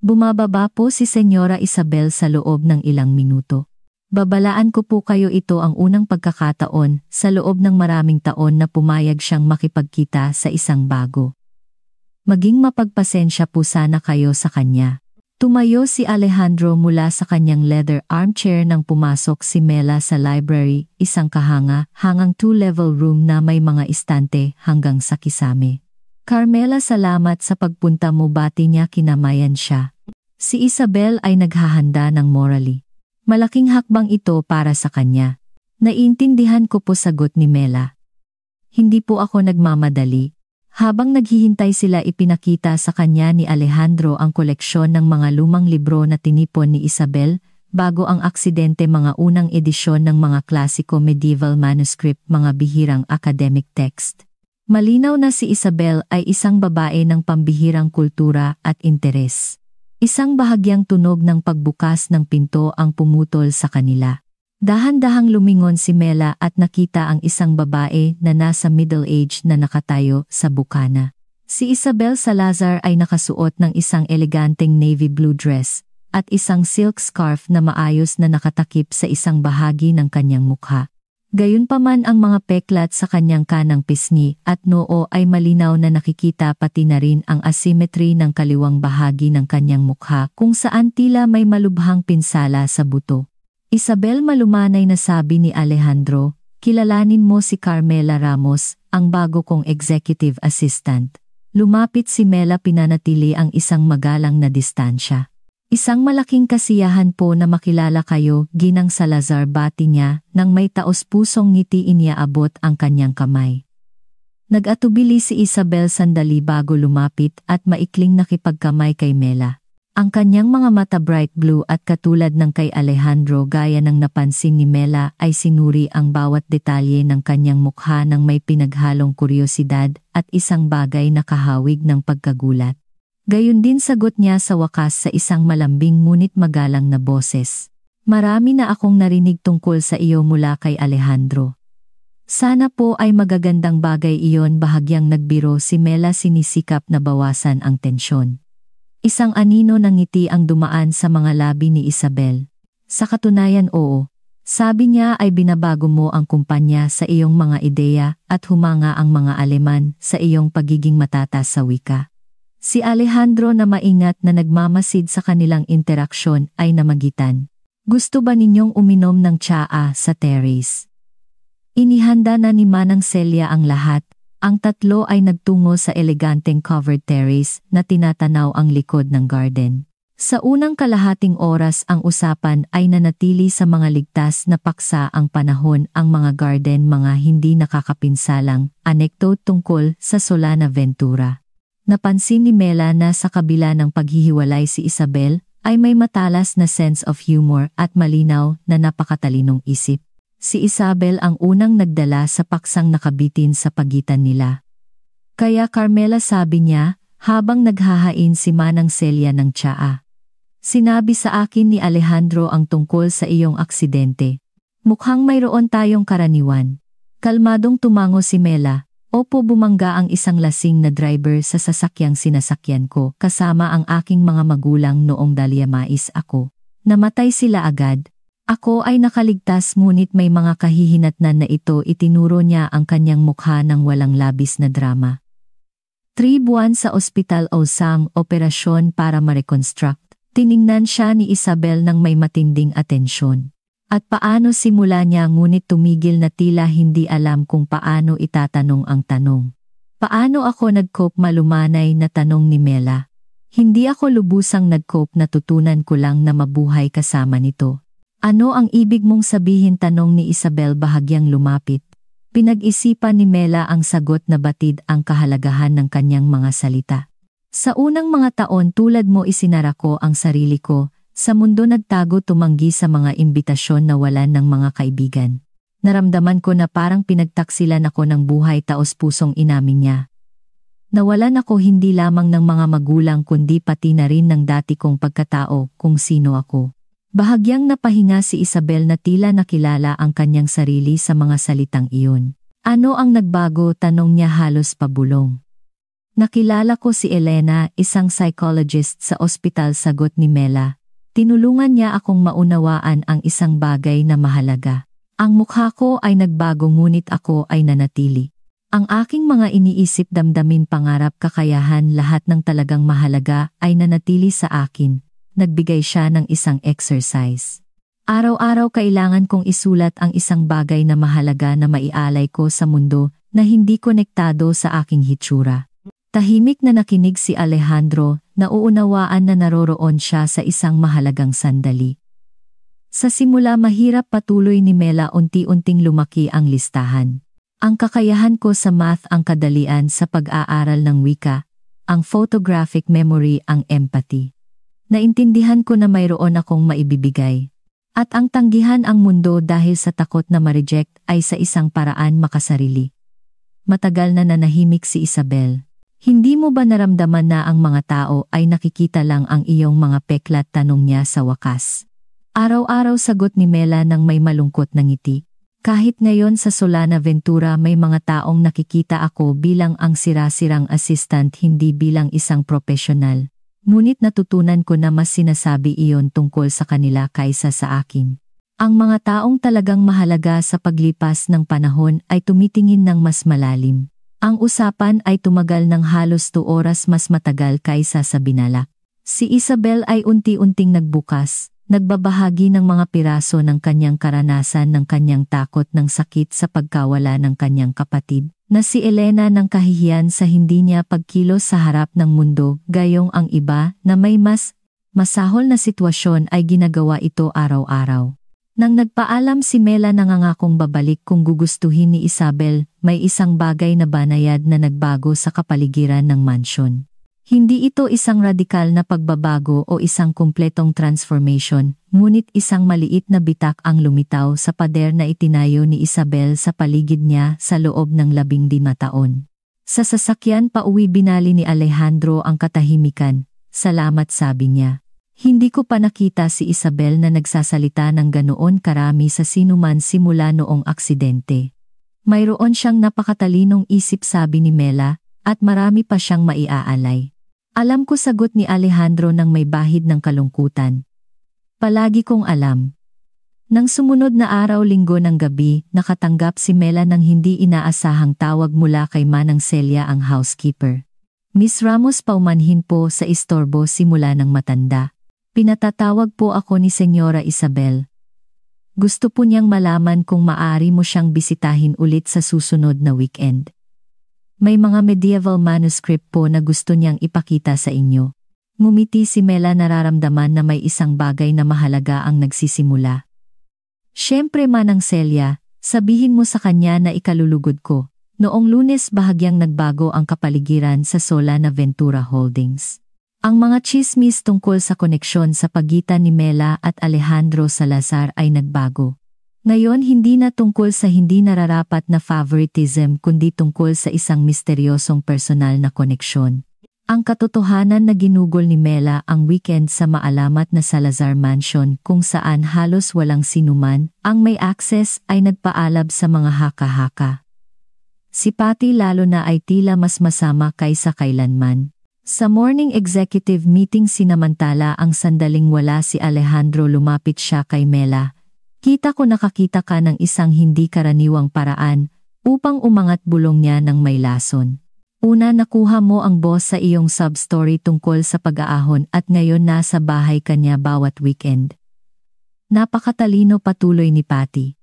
Bumababa po si Senyora Isabel sa loob ng ilang minuto. Babalaan ko po kayo, ito ang unang pagkakataon sa loob ng maraming taon na pumayag siyang makipagkita sa isang bago. Maging mapagpasensya po sana kayo sa kanya. Tumayo si Alejandro mula sa kanyang leather armchair nang pumasok si Mela sa library, isang hangang 2-level room na may mga istante hanggang sa kisame. Carmela, salamat sa pagpunta mo, bati niya kinamayan siya. Si Isabel ay naghahanda ng morally. Malaking hakbang ito para sa kanya. Naiintindihan ko po, sagot ni Mela. Hindi po ako nagmamadali. Habang naghihintay sila, ipinakita sa kanya ni Alejandro ang koleksyon ng mga lumang libro na tinipon ni Isabel, bago ang aksidente, mga unang edisyon ng mga klasiko medieval manuscript, mga bihirang academic text. Malinaw na si Isabel ay isang babae ng pambihirang kultura at interes. Isang bahagyang tunog ng pagbukas ng pinto ang pumutol sa kanila. Dahan-dahang lumingon si Mela at nakita ang isang babae na nasa middle age na nakatayo sa bukana. Si Isabel Salazar ay nakasuot ng isang eleganteng navy blue dress at isang silk scarf na maayos na nakatakip sa isang bahagi ng kanyang mukha. Gayunpaman, ang mga peklat sa kanyang kanang pisngi at noo ay malinaw na nakikita, pati na rin ang asymmetry ng kaliwang bahagi ng kanyang mukha kung saan tila may malubhang pinsala sa buto. Isabel, malumanay na sabi ni Alejandro, kilalanin mo si Carmela Ramos, ang bago kong executive assistant. Lumapit si Mela, pinanatili ang isang magalang na distansya. Isang malaking kasiyahan po na makilala kayo, Ginang Salazar, bati niya, nang may taos-pusong ngiti iniaabot ang kanyang kamay. Nag-atubili si Isabel sandali bago lumapit at maikling nakipagkamay kay Mela. Ang kanyang mga mata bright blue at katulad ng kay Alejandro, gaya ng napansin ni Mela, ay sinuri ang bawat detalye ng kanyang mukha ng may pinaghalong kuryosidad at isang bagay na kahawig ng pagkagulat. Gayon din sagot niya sa wakas sa isang malambing ngunit magalang na boses. Marami na akong narinig tungkol sa iyo mula kay Alejandro. Sana po ay magagandang bagay iyon, bahagyang nagbiro si Mela, sinisikap na bawasan ang tensyon. Isang anino ng ngiti ang dumaan sa mga labi ni Isabel. Sa katunayan, oo. Sabi niya ay binabago mo ang kumpanya sa iyong mga ideya at humanga ang mga Aleman sa iyong pagiging matatas sa wika. Si Alejandro, na maingat na nagmamasid sa kanilang interaksyon, ay namagitan. Gusto ba ninyong uminom ng tsaa sa terrace? Inihanda na ni Manang Celia ang lahat. Ang tatlo ay nagtungo sa eleganteng covered terrace na tinatanaw ang likod ng garden. Sa unang kalahating oras ang usapan ay nanatili sa mga ligtas na paksa ang panahon, ang mga garden, mga hindi nakakapinsalang anekdote tungkol sa Solana Ventura. Napansin ni Mela na sa kabila ng paghihiwalay, si Isabel ay may matalas na sense of humor at malinaw na napakatalinong isip. Si Isabel ang unang nagdala sa paksang nakabitin sa pagitan nila. Kaya Carmela, sabi niya, habang naghahain si Manang Celia ng tsaa. Sinabi sa akin ni Alejandro ang tungkol sa iyong aksidente. Mukhang mayroon tayong karaniwan. Kalmadong tumango si Mela. Opo, bumangga ang isang lasing na driver sa sasakyang sinasakyan ko kasama ang aking mga magulang noong dalyamais ako. Namatay sila agad. Ako ay nakaligtas ngunit may mga kahihinatnan na ito itinuro niya ang kanyang mukha ng walang labis na drama. 3 buwan sa ospital o sang operasyon para ma-reconstruct, tiningnan siya ni Isabel ng may matinding atensyon. At paano simula niya ngunit tumigil na tila hindi alam kung paano itatanong ang tanong. Paano ako nag-cope malumanay na tanong ni Mela. Hindi ako lubusang nag-cope natutunan ko lang na mabuhay kasama nito. Ano ang ibig mong sabihin tanong ni Isabel bahagyang lumapit. Pinag-isipan ni Mela ang sagot na batid ang kahalagahan ng kanyang mga salita. Sa unang mga taon tulad mo isinara ko ang sarili ko, sa mundo nagtago tumanggi sa mga imbitasyon na walan ng mga kaibigan. Naramdaman ko na parang pinagtaksilan ako ng buhay taos pusong inamin niya. Nawalan ako hindi lamang ng mga magulang kundi pati na rin ng dati kong pagkatao kung sino ako. Bahagyang napahinga si Isabel na tila nakilala ang kanyang sarili sa mga salitang iyon. Ano ang nagbago? Tanong niya halos pabulong. Nakilala ko si Elena, isang psychologist sa ospital sagot ni Mela. Tinulungan niya akong maunawaan ang isang bagay na mahalaga. Ang mukha ko ay nagbago ngunit ako ay nanatili. Ang aking mga iniisip damdamin pangarap kakayahan lahat ng talagang mahalaga ay nanatili sa akin. Nagbigay siya ng isang exercise. Araw-araw kailangan kong isulat ang isang bagay na mahalaga na maialay ko sa mundo na hindi konektado sa aking hitsura. Tahimik na nakinig si Alejandro, nauunawaan na naroroon siya sa isang mahalagang sandali. Sa simula mahirap patuloy ni Mela unti-unting lumaki ang listahan. Ang kakayahan ko sa math ang kadalian sa pag-aaral ng wika, ang photographic memory ang empathy. Naintindihan ko na mayroon akong maibibigay. At ang tanggihan ang mundo dahil sa takot na ma-reject ay sa isang paraan makasarili. Matagal na nanahimik si Isabel. Hindi mo ba naramdaman na ang mga tao ay nakikita lang ang iyong mga peklat? Tanong niya sa wakas. Araw-araw sagot ni Mela ng may malungkot na ngiti. Kahit ngayon sa Solana Ventura may mga taong nakikita ako bilang ang sira-sirang assistant hindi bilang isang profesional. Ngunit natutunan ko na mas sinasabi iyon tungkol sa kanila kaysa sa akin. Ang mga taong talagang mahalaga sa paglipas ng panahon ay tumitingin ng mas malalim. Ang usapan ay tumagal ng halos 2 oras mas matagal kaysa sa binalak. Si Isabel ay unti-unting nagbukas, nagbabahagi ng mga piraso ng kanyang karanasan ng kanyang takot ng sakit sa pagkawala ng kanyang kapatid. Na si Elena ng kahihiyan sa hindi niya pagkilos sa harap ng mundo, gayong ang iba na may mas masahol na sitwasyon ay ginagawa ito araw-araw. Nang nagpaalam si Mela nangangakong babalik kung gugustuhin ni Isabel, may isang bagay na banayad na nagbago sa kapaligiran ng mansyon. Hindi ito isang radikal na pagbabago o isang kumpletong transformation, ngunit isang maliit na bitak ang lumitaw sa pader na itinayo ni Isabel sa paligid niya sa loob ng 15 taon. Sa sasakyan pauwi binali ni Alejandro ang katahimikan. Salamat sabi niya. Hindi ko pa nakita si Isabel na nagsasalita ng ganoon karami sa sinuman simula noong aksidente. Mayroon siyang napakatalinong isip sabi ni Mela, at marami pa siyang maiaalay. Alam ko sagot ni Alejandro nang may bahid ng kalungkutan. Palagi kong alam. Nang sumunod na araw linggo ng gabi, nakatanggap si Mela ng hindi inaasahang tawag mula kay Manang Celia ang housekeeper. Miss Ramos paumanhin po sa istorbo simula ng matanda. Pinatatawag po ako ni Senyora Isabel. Gusto po niyang malaman kung maaari mo siyang bisitahin ulit sa susunod na weekend. May mga medieval manuscript po na gusto niyang ipakita sa inyo. Ngumiti si Mela nararamdaman na may isang bagay na mahalaga ang nagsisimula. Siyempre Manang Celia, sabihin mo sa kanya na ikalulugod ko. Noong Lunes bahagyang nagbago ang kapaligiran sa Solana Ventura Holdings. Ang mga chismis tungkol sa koneksyon sa pagitan ni Mela at Alejandro Salazar ay nagbago. Ngayon hindi na tungkol sa hindi nararapat na favoritism kundi tungkol sa isang misteryosong personal na koneksyon. Ang katotohanan na ginugol ni Mela ang weekend sa maalamat na Salazar Mansion kung saan halos walang sinuman, ang may access ay nagpaalab sa mga haka-haka. Si Patty lalo na ay tila mas masama kaysa kailanman. Sa morning executive meeting sinamantala ang sandaling wala si Alejandro lumapit siya kay Mela. Kita ko nakakita ka ng isang hindi karaniwang paraan upang umangat bulong niya ng may lason. Una, nakuha mo ang boss sa iyong sub-story tungkol sa pag-aahon at ngayon nasa bahay ka niya bawat weekend. Napakatalino, patuloy ni Patty.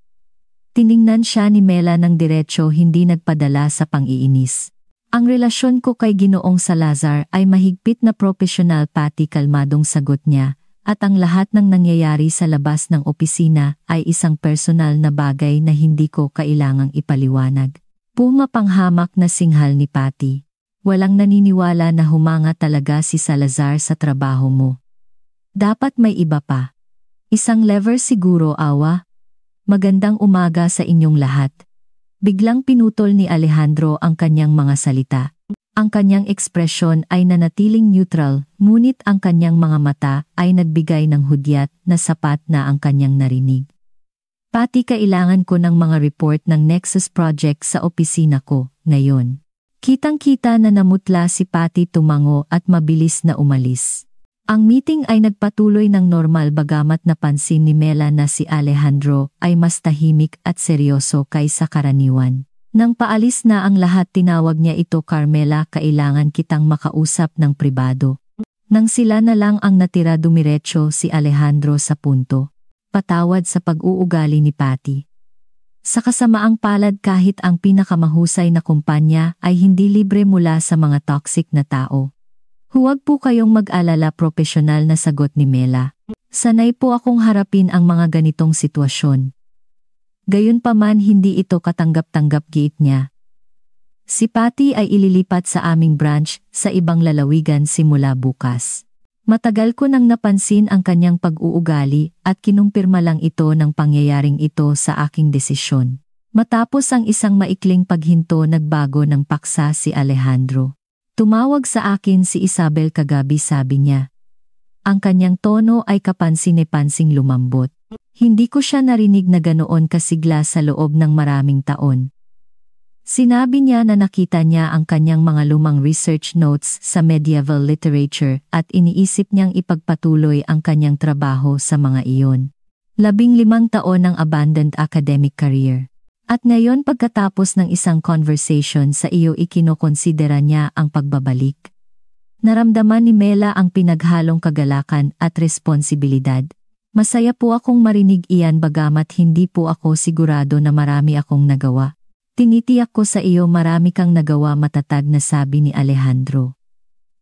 Tiningnan siya ni Mela ng diretsyo, hindi nagpadala sa pang-iinis. Ang relasyon ko kay Ginoong Salazar ay mahigpit na profesional, Patty, kalmadong sagot niya, at ang lahat ng nangyayari sa labas ng opisina ay isang personal na bagay na hindi ko kailangang ipaliwanag. Pumapanghamak na singhal ni Patty. Walang naniniwala na humanga talaga si Salazar sa trabaho mo. Dapat may iba pa. Isang lever siguro, awa. Magandang umaga sa inyong lahat. Biglang pinutol ni Alejandro ang kanyang mga salita. Ang kanyang ekspresyon ay nanatiling neutral, ngunit ang kanyang mga mata ay nagbigay ng hudyat na sapat na ang kanyang narinig. Patty, kailangan ko ng mga report ng Nexus Project sa opisina ko, ngayon. Kitang-kita na namutla si Patty, tumango at mabilis na umalis. Ang meeting ay nagpatuloy ng normal, bagamat napansin ni Mela na si Alejandro ay mas tahimik at seryoso kaysa karaniwan. Nang paalis na ang lahat, tinawag niya ito, Carmela, kailangan kitang makausap ng pribado. Nang sila na lang ang natira, dumiretso si Alejandro sa punto. Patawad sa pag-uugali ni Patty. Sa kasamaang palad, kahit ang pinakamahusay na kumpanya ay hindi libre mula sa mga toxic na tao. Huwag po kayong mag-alala, profesional na sagot ni Mela. Sanay po akong harapin ang mga ganitong sitwasyon. Gayunpaman, hindi ito katanggap-tanggap, giit niya. Si Patty ay ililipat sa aming branch sa ibang lalawigan simula bukas. Matagal ko nang napansin ang kanyang pag-uugali at kinumpirma lang ito ng pangyayaring ito sa aking desisyon. Matapos ang isang maikling paghinto, nagbago ng paksa si Alejandro. Tumawag sa akin si Isabel kagabi, sabi niya. Ang kanyang tono ay kapansin-pansing lumambot. Hindi ko siya narinig na ganoon kasigla sa loob ng maraming taon. Sinabi niya na nakita niya ang kanyang mga lumang research notes sa medieval literature at iniisip niyang ipagpatuloy ang kanyang trabaho sa mga iyon. 15 taon ng abandoned academic career. At ngayon, pagkatapos ng isang conversation sa iyo, ikinokonsidera niya ang pagbabalik. Naramdaman ni Mela ang pinaghalong kagalakan at responsibilidad. Masaya po akong marinig iyan, bagamat hindi po ako sigurado na marami akong nagawa. Tinitiyak ko sa iyo marami kang nagawa, matatag na sabi ni Alejandro.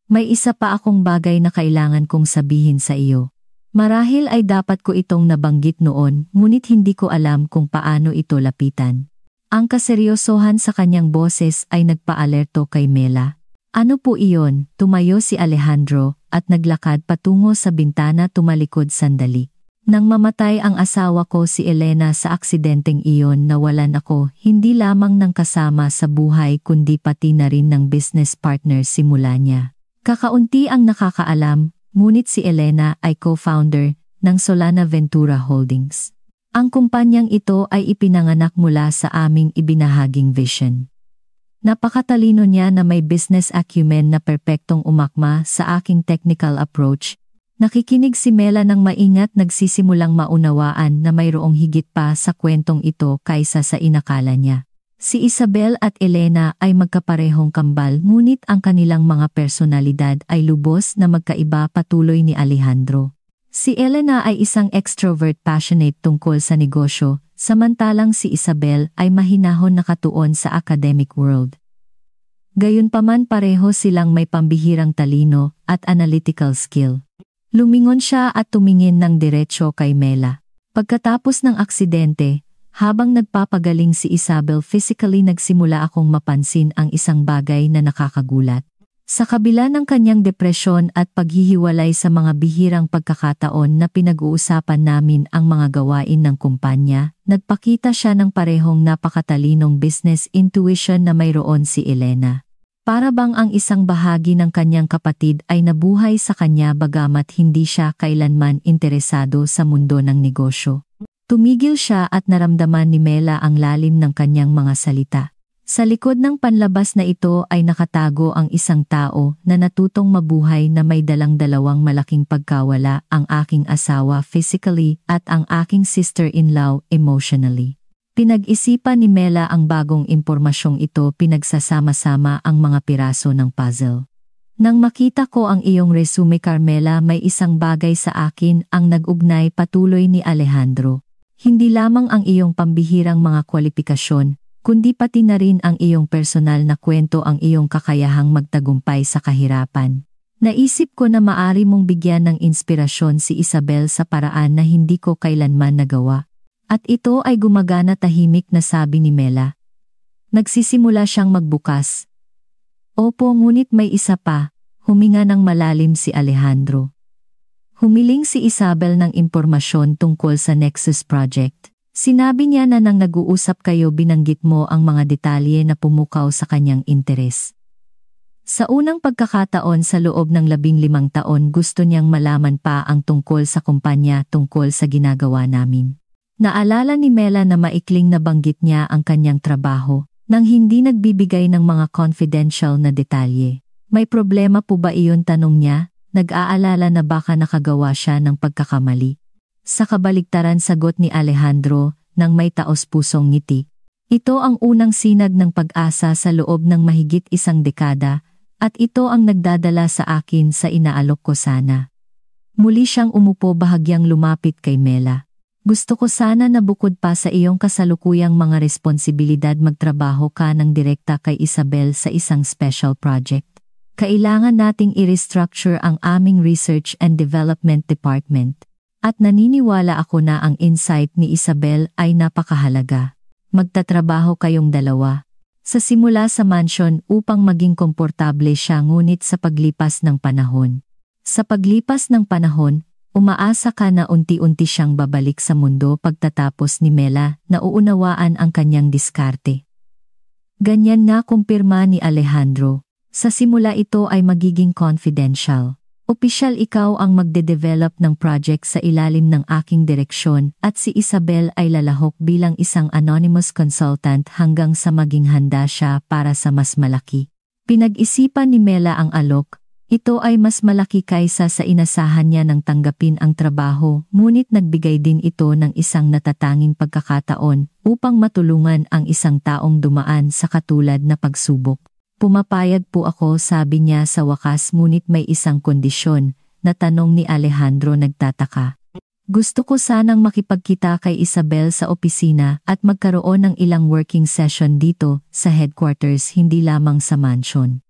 May isa pa akong bagay na kailangan kong sabihin sa iyo. Marahil ay dapat ko itong nabanggit noon, ngunit hindi ko alam kung paano ito lapitan. Ang kaseryosohan sa kanyang boses ay nagpa-alerto kay Mela. Ano po iyon? Tumayo si Alejandro at naglakad patungo sa bintana, tumalikod sandali. Nang mamatay ang asawa ko, si Elena, sa aksidenteng iyon, nawalan ako hindi lamang ng kasama sa buhay kundi pati na rin ng business partner simula niya. Kakaunti ang nakakaalam, ngunit si Elena ay co-founder ng Solana Ventura Holdings. Ang kumpanyang ito ay ipinanganak mula sa aming ibinahaging vision. Napakatalino niya na may business acumen na perpektong umakma sa aking technical approach. Nakikinig si Mela ng maingat, nagsisimulang maunawaan na mayroong higit pa sa kwentong ito kaysa sa inakala niya. Si Isabel at Elena ay magkaparehong kambal, ngunit ang kanilang mga personalidad ay lubos na magkaiba, patuloy ni Alejandro. Si Elena ay isang extrovert, passionate tungkol sa negosyo, samantalang si Isabel ay mahinahon nakatuon sa academic world. Gayunpaman, pareho silang may pambihirang talino at analytical skill. Lumingon siya at tumingin ng diretsyo kay Mela. Pagkatapos ng aksidente, habang nagpapagaling si Isabel, physically nagsimula akong mapansin ang isang bagay na nakakagulat. Sa kabila ng kanyang depresyon at paghihiwalay, sa mga bihirang pagkakataon na pinag-uusapan namin ang mga gawain ng kumpanya, nagpakita siya ng parehong napakatalinong business intuition na mayroon si Elena. Para bang ang isang bahagi ng kanyang kapatid ay nabuhay sa kanya, bagamat hindi siya kailanman interesado sa mundo ng negosyo. Tumigil siya at naramdaman ni Mela ang lalim ng kanyang mga salita. Sa likod ng panlabas na ito ay nakatago ang isang tao na natutong mabuhay na may dalang dalawang malaking pagkawala, ang aking asawa physically at ang aking sister-in-law emotionally. Pinag-isipan ni Mela ang bagong impormasyong ito, pinagsasama-sama ang mga piraso ng puzzle. Nang makita ko ang iyong resume, Carmela, may isang bagay sa akin ang nag-ugnay, patuloy ni Alejandro. Hindi lamang ang iyong pambihirang mga kwalifikasyon, kundi pati na rin ang iyong personal na kwento, ang iyong kakayahang magtagumpay sa kahirapan. Naisip ko na maari mong bigyan ng inspirasyon si Isabel sa paraan na hindi ko kailanman nagawa. At ito ay gumagana, tahimik na sabi ni Mela. Nagsisimula siyang magbukas. Opo, ngunit may isa pa, huminga ng malalim si Alejandro. Humiling si Isabel ng impormasyon tungkol sa Nexus Project. Sinabi niya na nang nag-uusap kayo, binanggit mo ang mga detalye na pumukaw sa kanyang interes. Sa unang pagkakataon sa loob ng 15 taon, gusto niyang malaman pa ang tungkol sa kumpanya, tungkol sa ginagawa namin. Naalala ni Mela na maikling nabanggit niya ang kanyang trabaho, nang hindi nagbibigay ng mga confidential na detalye. May problema po ba iyon, tanong niya, nag-aalala na baka nakagawa siya ng pagkakamali. Sa kabaligtaran, sagot ni Alejandro, nang may taos-pusong ngiti. Ito ang unang sinag ng pag-asa sa loob ng mahigit isang dekada, at ito ang nagdadala sa akin sa inaalok ko sana. Muli siyang umupo, bahagyang lumapit kay Mela. Gusto ko sana na bukod pa sa iyong kasalukuyang mga responsibilidad, magtrabaho ka ng direkta kay Isabel sa isang special project. Kailangan nating i-restructure ang aming Research and Development Department. At naniniwala ako na ang insight ni Isabel ay napakahalaga. Magtatrabaho kayong dalawa sa simula sa mansion upang maging komportable siya, ngunit sa paglipas ng panahon. Sa paglipas ng panahon, umaasa ka na unti-unti siyang babalik sa mundo. Pagtatapos ni Mela, nauunawaan ang kanyang diskarte. Ganyan nga, kumpirma ni Alejandro. Sa simula ito ay magiging confidential. Opisyal, ikaw ang magde-develop ng project sa ilalim ng aking direksyon, at si Isabel ay lalahok bilang isang anonymous consultant hanggang sa maging handa siya para sa mas malaki. Pinag-isipan ni Mela ang alok. Ito ay mas malaki kaysa sa inasahan niya nang tanggapin ang trabaho, ngunit nagbigay din ito ng isang natatanging pagkakataon upang matulungan ang isang taong dumaan sa katulad na pagsubok. Pumapayag po ako, sabi niya sa wakas, ngunit may isang kondisyon, na tanong ni Alejandro, nagtataka. Gusto ko sanang makipagkita kay Isabel sa opisina at magkaroon ng ilang working session dito sa headquarters, hindi lamang sa mansion.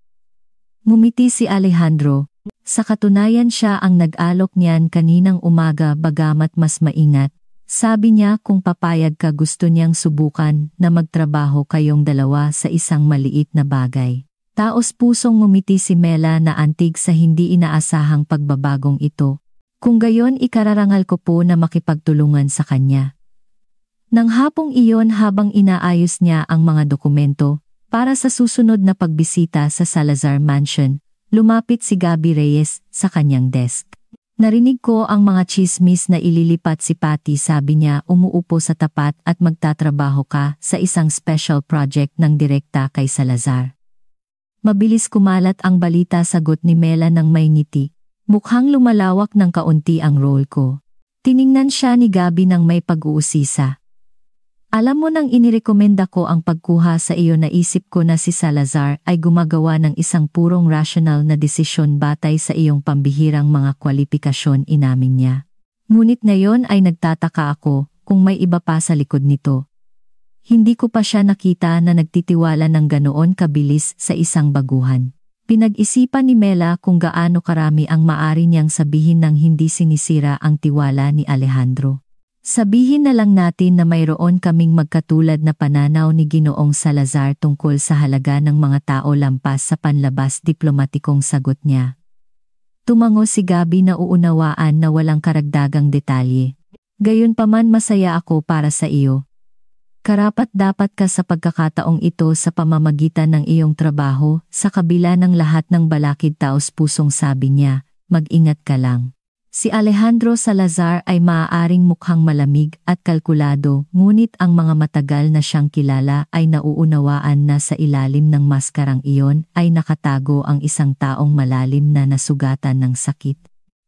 Ngumiti si Alejandro. Sa katunayan, siya ang nag-alok niyan kaninang umaga, bagamat mas maingat. Sabi niya kung papayag ka, gusto niyang subukan na magtrabaho kayong dalawa sa isang maliit na bagay. Taos-pusong ngumiti si Mela na antig sa hindi inaasahang pagbabagong ito. Kung gayon, ikararangal ko po na makipagtulungan sa kanya. Nang hapong iyon, habang inaayos niya ang mga dokumento para sa susunod na pagbisita sa Salazar Mansion, lumapit si Gabby Reyes sa kanyang desk. Narinig ko ang mga chismis na ililipat si Patty, sabi niya, umuupo sa tapat, at magtatrabaho ka sa isang special project ng direkta kay Salazar. Mabilis kumalat ang balita, sagot ni Mela ng may ngiti. Mukhang lumalawak ng kaunti ang role ko. Tiningnan siya ni Gabby ng may pag-uusisa. Alam mo, nang inirekomenda ko ang pagkuha sa iyo, naisip ko na si Salazar ay gumagawa ng isang purong rational na desisyon batay sa iyong pambihirang mga kwalifikasyon, inamin niya. Ngunit ngayon ay nagtataka ako kung may iba pa sa likod nito. Hindi ko pa siya nakita na nagtitiwala ng ganoon kabilis sa isang baguhan. Pinag-isipan ni Mela kung gaano karami ang maari niyang sabihin nang hindi sinisira ang tiwala ni Alejandro. Sabihin na lang natin na mayroon kaming magkatulad na pananaw ni Ginoong Salazar tungkol sa halaga ng mga tao, lampas sa panlabas diplomatikong sagot niya. Tumango si Gabby, na uunawaan na walang karagdagang detalye. Gayunpaman, masaya ako para sa iyo. Karapat-dapat ka sa pagkakataong ito sa pamamagitan ng iyong trabaho, sa kabila ng lahat ng balakid, taos-pusong sabi niya, mag-ingat ka lang. Si Alejandro Salazar ay maaaring mukhang malamig at kalkulado, ngunit ang mga matagal na siyang kilala ay nauunawaan na sa ilalim ng maskarang iyon ay nakatago ang isang taong malalim na nasugatan ng sakit.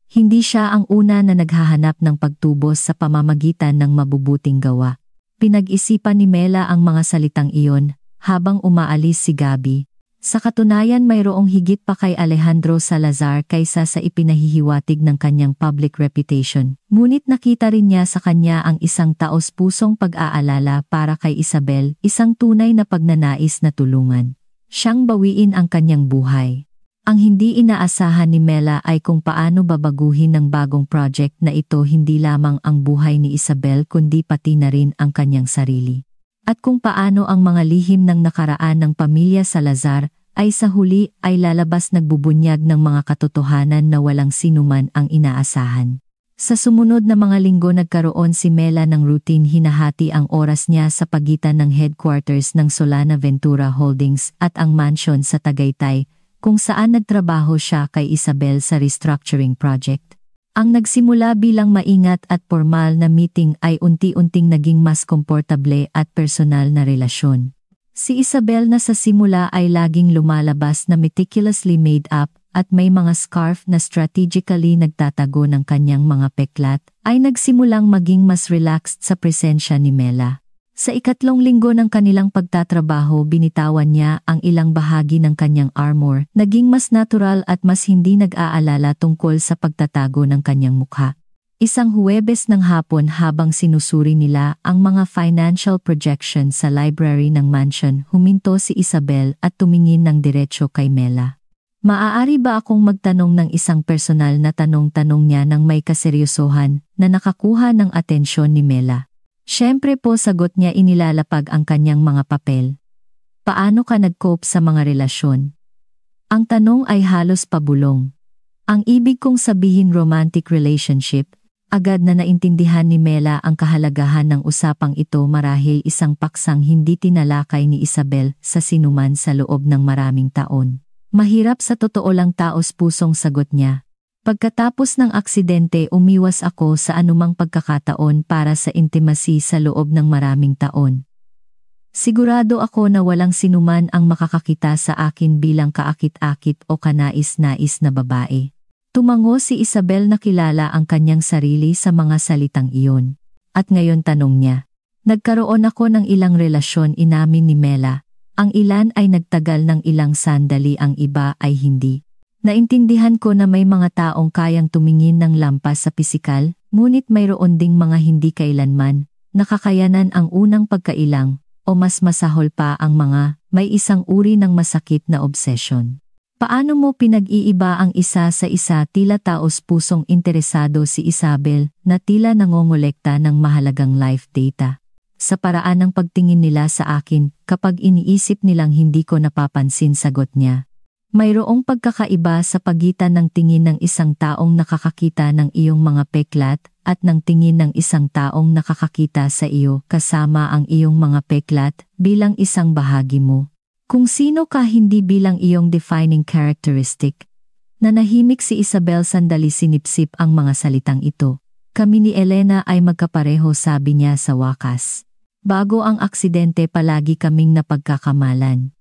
Hindi siya ang una na naghahanap ng pagtubos sa pamamagitan ng mabubuting gawa. Pinag-isipan ni Mela ang mga salitang iyon habang umaalis si Gabby. Sa katunayan mayroong higit pa kay Alejandro Salazar kaysa sa ipinahihiwatig ng kanyang public reputation. Ngunit nakita rin niya sa kanya ang isang taos-pusong pag-aalala para kay Isabel, isang tunay na pagnanais na tulungan siyang bawiin ang kanyang buhay. Ang hindi inaasahan ni Mela ay kung paano babaguhin ng bagong project na ito hindi lamang ang buhay ni Isabel kundi pati na rin ang kanyang sarili. At kung paano ang mga lihim ng nakaraan ng pamilya Salazar ay sa huli ay lalabas nagbubunyag ng mga katotohanan na walang sinuman ang inaasahan. Sa sumunod na mga linggo nagkaroon si Mela ng routine hinahati ang oras niya sa pagitan ng headquarters ng Solana Ventura Holdings at ang mansion sa Tagaytay, kung saan nagtrabaho siya kay Isabel sa restructuring project. Ang nagsimula bilang maingat at formal na meeting ay unti-unting naging mas komportable at personal na relasyon. Si Isabel na sa simula ay laging lumalabas na meticulously made up at may mga scarf na strategically nagtatago ng kanyang mga peklat, ay nagsimulang maging mas relaxed sa presensya ni Mela. Sa ikatlong linggo ng kanilang pagtatrabaho binitawan niya ang ilang bahagi ng kanyang armor, naging mas natural at mas hindi nag-aalala tungkol sa pagtatago ng kanyang mukha. Isang Huwebes ng hapon habang sinusuri nila ang mga financial projections sa library ng mansion, huminto si Isabel at tumingin ng diretsyo kay Mela. Maaari ba akong magtanong ng isang personal na tanong niya ng may kaseryosohan na nakakuha ng atensyon ni Mela? Siyempre po sagot niya inilalapag ang kanyang mga papel. Paano ka nag-cope sa mga relasyon? Ang tanong ay halos pabulong. Ang ibig kong sabihin romantic relationship, agad na naintindihan ni Mela ang kahalagahan ng usapang ito marahil isang paksang hindi tinalakay ni Isabel sa sinuman sa loob ng maraming taon. Mahirap sa totoo lang taos-pusong sagot niya. Pagkatapos ng aksidente umiwas ako sa anumang pagkakataon para sa intimacy sa loob ng maraming taon. Sigurado ako na walang sinuman ang makakakita sa akin bilang kaakit-akit o kanais-nais na babae. Tumango si Isabel na kilala ang kanyang sarili sa mga salitang iyon. At ngayon tanong niya, nagkaroon ako ng ilang relasyon inamin ni Mela. Ang ilan ay nagtagal ng ilang sandali, ang iba ay hindi. Naintindihan ko na may mga taong kayang tumingin ng lampas sa pisikal, ngunit mayroon ding mga hindi kailanman nakakayanan ang unang pagkailang o mas masahol pa ang mga may isang uri ng masakit na obsession. Paano mo pinag-iiba ang isa sa isa? Tila taos-pusong interesado si Isabel na tila nangongolekta ng mahalagang life data. Sa paraan ng pagtingin nila sa akin, kapag iniisip nilang hindi ko napapansin, sagot niya. Mayroong pagkakaiba sa pagitan ng tingin ng isang taong nakakakita ng iyong mga peklat at ng tingin ng isang taong nakakakita sa iyo kasama ang iyong mga peklat bilang isang bahagi mo. Kung sino ka, hindi bilang iyong defining characteristic. Nanahimik si Isabel, sandali sinipsip ang mga salitang ito. Kami ni Elena ay magkapareho, sabi niya sa wakas. Bago ang aksidente palagi kaming napagkakamalan.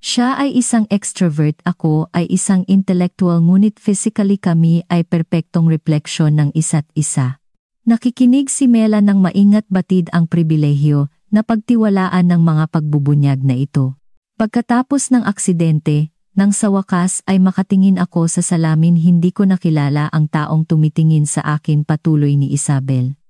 Siya ay isang extrovert, ako ay isang intellectual, ngunit physically kami ay perpektong refleksyon ng isa't isa. Nakikinig si Mela ng maingat, batid ang pribilehyo na pagtiwalaan ng mga pagbubunyag na ito. Pagkatapos ng aksidente, nang sa wakas ay makatingin ako sa salamin, hindi ko nakilala ang taong tumitingin sa akin, patuloy ni Isabel.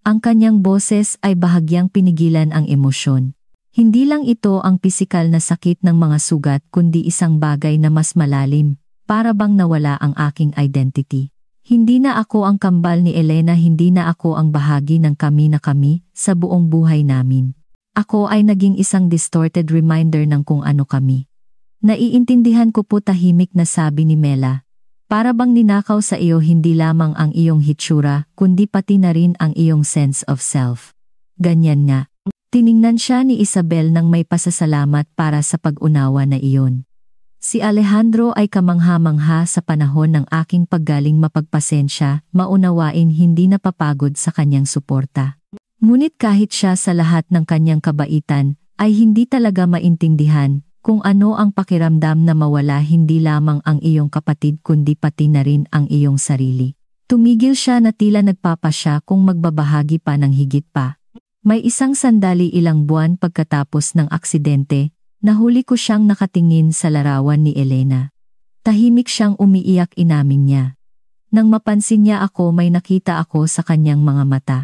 Ang kanyang boses ay bahagyang pinigilan ang emosyon. Hindi lang ito ang pisikal na sakit ng mga sugat kundi isang bagay na mas malalim, para bang nawala ang aking identity. Hindi na ako ang kambal ni Elena, hindi na ako ang bahagi ng kami na kami sa buong buhay namin. Ako ay naging isang distorted reminder ng kung ano kami. Naiintindihan ko po, tahimik na sabi ni Mela. Para bang ninakaw sa iyo hindi lamang ang iyong hitsura kundi pati na rin ang iyong sense of self. Ganyan nga. Tiningnan siya ni Isabel nang may pasasalamat para sa pag-unawa na iyon. Si Alejandro ay kamangha-mangha sa panahon ng aking paggaling mapagpasensya, maunawain hindi napapagod sa kanyang suporta. Ngunit kahit siya sa lahat ng kanyang kabaitan, ay hindi talaga maintindihan kung ano ang pakiramdam na mawala hindi lamang ang iyong kapatid kundi pati na rin ang iyong sarili. Tumigil siya na tila nagpapasya kung magbabahagi pa ng higit pa. May isang sandali ilang buwan pagkatapos ng aksidente, nahuli ko siyang nakatingin sa larawan ni Elena. Tahimik siyang umiiyak, inamin niya. Nang mapansin niya ako, may nakita ako sa kanyang mga mata.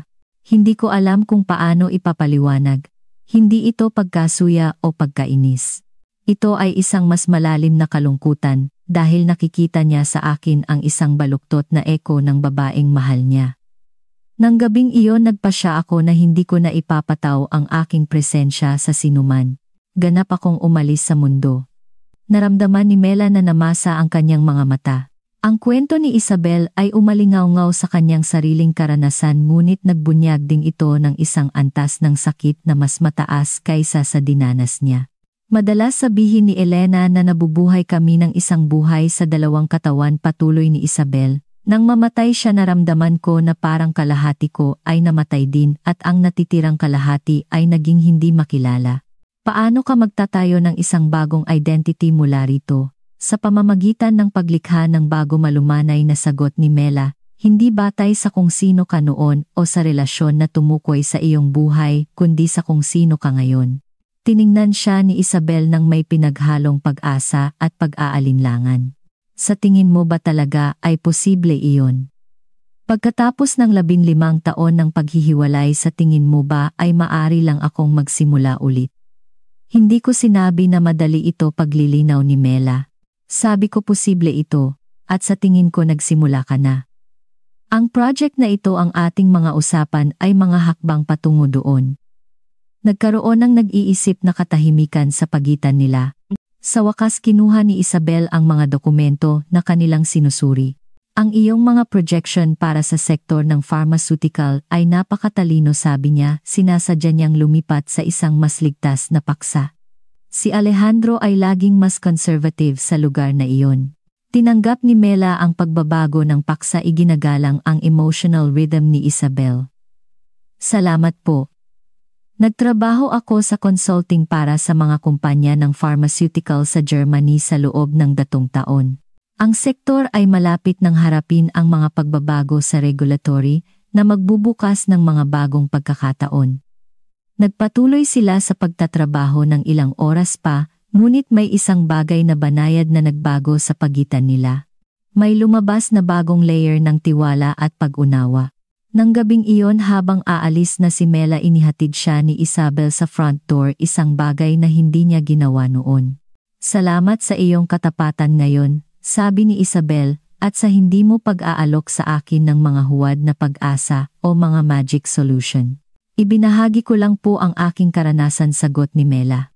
Hindi ko alam kung paano ipapaliwanag. Hindi ito pagkasuya o pagkainis. Ito ay isang mas malalim na kalungkutan dahil nakikita niya sa akin ang isang baluktot na eko ng babaeng mahal niya. Nang gabing iyon nagpasya ako na hindi ko na ipapataw ang aking presensya sa sinuman. Ganap akong umalis sa mundo. Naramdaman ni Mela na namasa ang kanyang mga mata. Ang kwento ni Isabel ay umalingaw-ngaw sa kanyang sariling karanasan ngunit nagbunyag din ito ng isang antas ng sakit na mas mataas kaysa sa dinanas niya. Madalas sabihin ni Elena na nabubuhay kami ng isang buhay sa dalawang katawan, patuloy ni Isabel. Nang mamatay siya naramdaman ko na parang kalahati ko ay namatay din at ang natitirang kalahati ay naging hindi makilala. Paano ka magtatayo ng isang bagong identity mula rito? Sa pamamagitan ng paglikha ng bago, malumanay na sagot ni Mela, hindi batay sa kung sino ka noon o sa relasyon na tumukoy sa iyong buhay, kundi sa kung sino ka ngayon. Tiningnan siya ni Isabel ng may pinaghalong pag-asa at pag-aalinlangan. Sa tingin mo ba talaga ay posible iyon? Pagkatapos ng 15 taon ng paghihiwalay, sa tingin mo ba ay maari lang akong magsimula ulit? Hindi ko sinabi na madali ito, paglilinaw ni Mela. Sabi ko posible ito, at sa tingin ko nagsimula ka na. Ang project na ito, ang ating mga usapan ay mga hakbang patungo doon. Nagkaroon ng nag-iisip na katahimikan sa pagitan nila. Sa wakas kinuha ni Isabel ang mga dokumento na kanilang sinusuri. Ang iyong mga projection para sa sektor ng pharmaceutical ay napakatalino, sabi niya, sinasadya niyang lumipat sa isang mas ligtas na paksa. Si Alejandro ay laging mas conservative sa lugar na iyon. Tinanggap ni Mela ang pagbabago ng paksa, iginagalang ang emotional rhythm ni Isabel. Salamat po. Nagtrabaho ako sa consulting para sa mga kumpanya ng pharmaceutical sa Germany sa loob ng 2 taon. Ang sektor ay malapit ng harapin ang mga pagbabago sa regulatory na magbubukas ng mga bagong pagkakataon. Nagpatuloy sila sa pagtatrabaho ng ilang oras pa, ngunit may isang bagay na banayad na nagbago sa pagitan nila. May lumabas na bagong layer ng tiwala at pag-unawa. Nang gabing iyon, habang aalis na si Mela, inihatid siya ni Isabel sa front door, isang bagay na hindi niya ginawa noon. Salamat sa iyong katapatan ngayon, sabi ni Isabel, at sa hindi mo pag-aalok sa akin ng mga huwad na pag-asa o mga magic solution. Ibinahagi ko lang po ang aking karanasan, sagot ni Mela.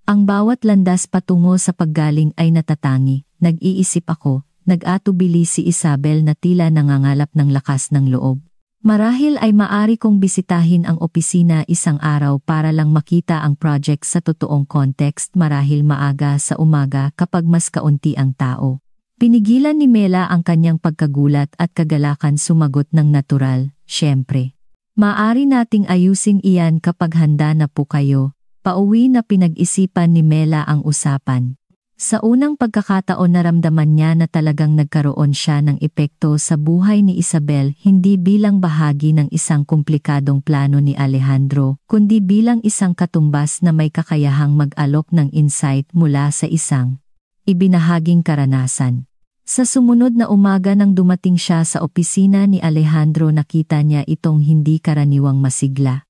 Ang bawat landas patungo sa paggaling ay natatangi, nag-iisip ako, nag-atubili si Isabel na tila nangangalap ng lakas ng loob. Marahil ay maari kong bisitahin ang opisina isang araw para lang makita ang project sa totoong context, marahil maaga sa umaga kapag mas kaunti ang tao. Pinigilan ni Mela ang kanyang pagkagulat at kagalakan, sumagot ng natural, syempre. Maaari nating ayusin iyan kapag handa na po kayo. Pauwi na pinag-isipan ni Mela ang usapan. Sa unang pagkakataon naramdaman niya na talagang nagkaroon siya ng epekto sa buhay ni Isabel, hindi bilang bahagi ng isang komplikadong plano ni Alejandro, kundi bilang isang katumbas na may kakayahang mag-alok ng insight mula sa isang ibinahaging karanasan. Sa sumunod na umaga nang dumating siya sa opisina ni Alejandro, nakita niya itong hindi karaniwang masigla.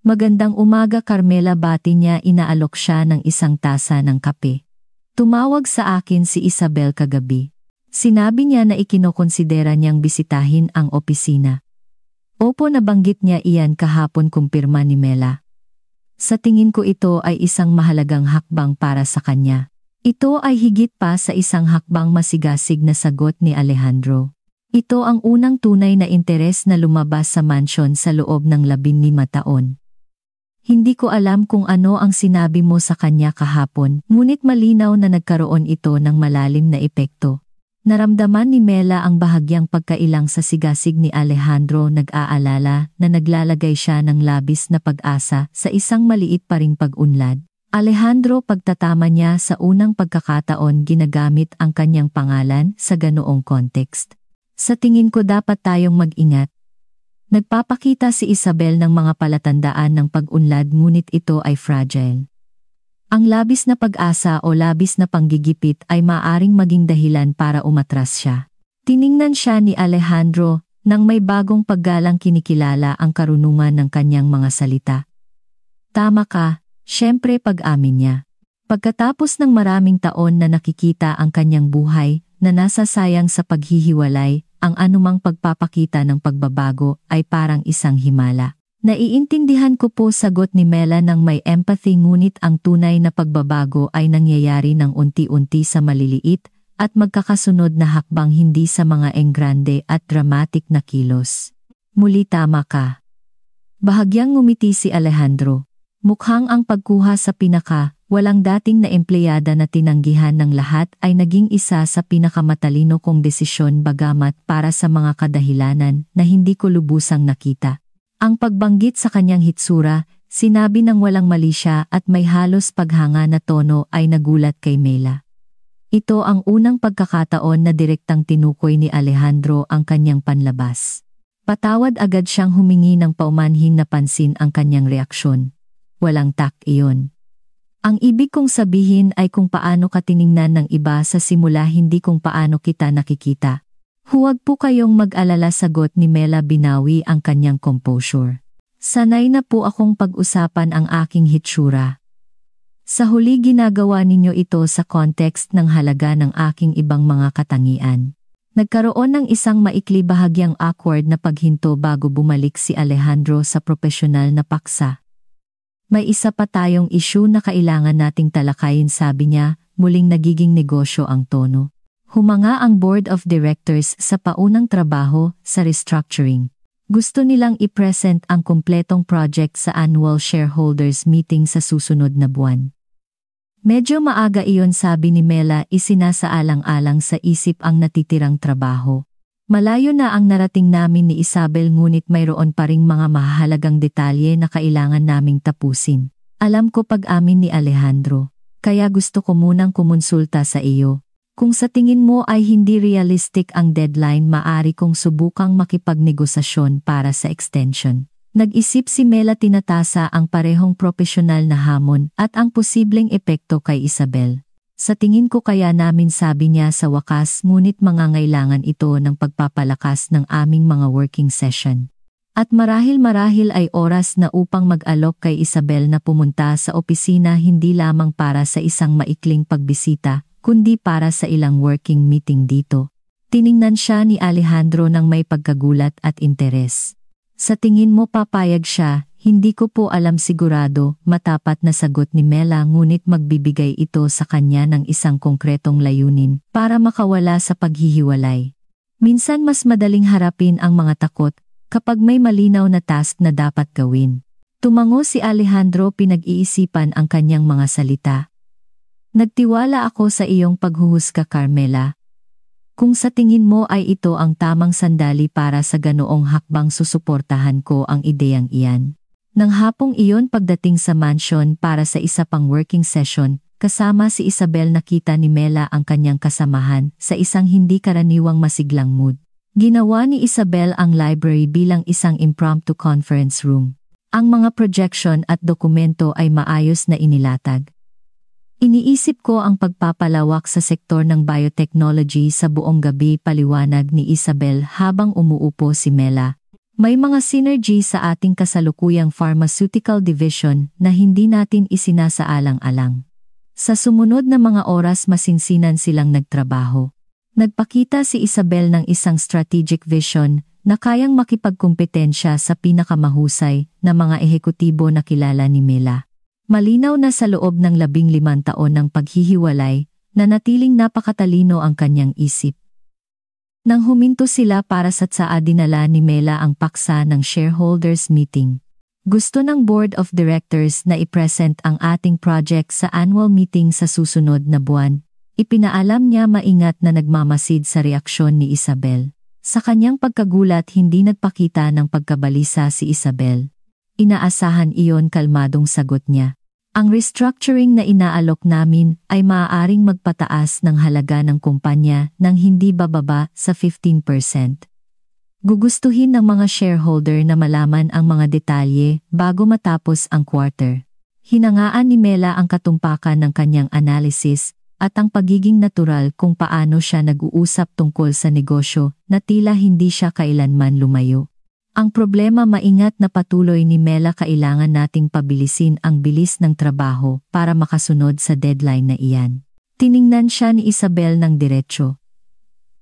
Magandang umaga, Carmela, bati niya, inaalok siya ng isang tasa ng kape. Tumawag sa akin si Isabel kagabi. Sinabi niya na ikinokonsidera niyang bisitahin ang opisina. Opo, nabanggit niya iyan kahapon, kumpirma ni Mela. Sa tingin ko ito ay isang mahalagang hakbang para sa kanya. Ito ay higit pa sa isang hakbang, masigasig na sagot ni Alejandro. Ito ang unang tunay na interes na lumabas sa mansyon sa loob ng 15 taon. Hindi ko alam kung ano ang sinabi mo sa kanya kahapon, ngunit malinaw na nagkaroon ito ng malalim na epekto. Naramdaman ni Mela ang bahagyang pagkailang sa sigasig ni Alejandro, nag-aalala na naglalagay siya ng labis na pag-asa sa isang maliit pa ring pag-unlad. Alejandro, pagtatama niya sa unang pagkakataon ginagamit ang kanyang pangalan sa ganoong context. Sa tingin ko dapat tayong mag-ingat. Nagpapakita si Isabel ng mga palatandaan ng pag-unlad ngunit ito ay fragile. Ang labis na pag-asa o labis na panggigipit ay maaring maging dahilan para umatras siya. Tiningnan siya ni Alejandro nang may bagong paggalang kinikilala ang karunungan ng kanyang mga salita. Tama ka, syempre pag-amin niya. Pagkatapos ng maraming taon na nakikita ang kanyang buhay na nasasayang sa paghihiwalay, ang anumang pagpapakita ng pagbabago ay parang isang himala. Naiintindihan ko po, sagot ni Mela ng may empathy, ngunit ang tunay na pagbabago ay nangyayari ng unti-unti sa maliliit at magkakasunod na hakbang, hindi sa mga enggrande at dramatic na kilos. Muli tama ka. Bahagyang ngumiti si Alejandro. Mukhang ang pagkuha sa walang dating na empleyada na tinanggihan ng lahat ay naging isa sa pinakamatalino kong desisyon, bagamat para sa mga kadahilanan na hindi ko lubusang nakita. Ang pagbanggit sa kanyang hitsura, sinabi ng walang mali siya at may halos paghanga na tono, ay nagulat kay Mela. Ito ang unang pagkakataon na direktang tinukoy ni Alejandro ang kanyang panlabas. Patawad agad siyang humingi ng paumanhin, napansin ang kanyang reaksyon. Walang tak iyon. Ang ibig kong sabihin ay kung paano ka tiningnan ng iba sa simula, hindi kung paano kita nakikita. Huwag po kayong mag-alala, sagot ni Mela, binawi ang kanyang composure. Sanay na po akong pag-usapan ang aking hitsura. Sa huli ginagawa ninyo ito sa context ng halaga ng aking ibang mga katangian. Nagkaroon ng isang maikli, bahagyang awkward na paghinto bago bumalik si Alejandro sa profesional na paksa. May isa pa tayong issue na kailangan nating talakayin, sabi niya, muling nagiging negosyo ang tono. Humanga ang board of directors sa paunang trabaho sa restructuring. Gusto nilang i-present ang kumpletong project sa annual shareholders meeting sa susunod na buwan. Medyo maaga iyon, sabi ni Mela, isinasaalang-alang sa isip ang natitirang trabaho. Malayo na ang narating namin ni Isabel, ngunit mayroon pa ring mga mahalagang detalye na kailangan naming tapusin. Alam ko, pag-amin ni Alejandro. Kaya gusto ko munang kumonsulta sa iyo. Kung sa tingin mo ay hindi realistic ang deadline, maaari kong subukang makipagnegosasyon para sa extension. Nag-isip si Mela, tinatasa ang parehong profesional na hamon at ang posibleng epekto kay Isabel. Sa tingin ko kaya namin, sabi niya sa wakas, ngunit mangangailangan ito ng pagpapalakas ng aming mga working session. At marahil ay oras na upang mag-alok kay Isabel na pumunta sa opisina, hindi lamang para sa isang maikling pagbisita, kundi para sa ilang working meeting dito. Tiningnan siya ni Alejandro ng may pagkagulat at interes. Sa tingin mo papayag siya? Hindi ko po alam sigurado, matapat na sagot ni Mela, ngunit magbibigay ito sa kanya ng isang konkretong layunin para makawala sa paghihiwalay. Minsan mas madaling harapin ang mga takot kapag may malinaw na task na dapat gawin. Tumango si Alejandro, pinag-iisipan ang kanyang mga salita. Nagtiwala ako sa iyong paghuhusga, Carmela. Kung sa tingin mo ay ito ang tamang sandali para sa ganoong hakbang, susuportahan ko ang ideyang iyan. Nang hapong iyon, pagdating sa mansion para sa isa pang working session, kasama si Isabel, nakita ni Mela ang kanyang kasamahan sa isang hindi karaniwang masiglang mood. Ginawa ni Isabel ang library bilang isang impromptu conference room. Ang mga projection at dokumento ay maayos na inilatag. Iniisip ko ang pagpapalawak sa sektor ng biotechnology sa buong gabi, paliwanag ni Isabel habang umuupo si Mela. May mga synergy sa ating kasalukuyang pharmaceutical division na hindi natin isinasaalang-alang. Sa sumunod na mga oras masinsinan silang nagtrabaho. Nagpakita si Isabel ng isang strategic vision na kayang makipagkumpetensya sa pinakamahusay na mga ehekutibo na kilala ni Mela. Malinaw na sa loob ng 15 taon ng paghihiwalay, nanatiling napakatalino ang kanyang isip. Nang huminto sila para sa tsaa, dinala ni Mela ang paksa ng shareholders meeting. Gusto ng Board of Directors na i-present ang ating project sa annual meeting sa susunod na buwan. Ipinaalam niya maingat na nagmamasid sa reaksyon ni Isabel. Sa kanyang pagkagulat hindi nagpakita ng pagkabalisa si Isabel. Inaasahan iyon kalmadong sagot niya. Ang restructuring na inaalok namin ay maaaring magpataas ng halaga ng kumpanya nang hindi bababa sa 15%. Gugustuhin ng mga shareholder na malaman ang mga detalye bago matapos ang quarter. Hinangaan ni Mela ang katumpakan ng kanyang analysis at ang pagiging natural kung paano siya nag-uusap tungkol sa negosyo na tila hindi siya kailanman lumayo. Ang problema maingat na patuloy ni Mela kailangan nating pabilisin ang bilis ng trabaho para makasunod sa deadline na iyan. Tiningnan siya ni Isabel ng diretsyo.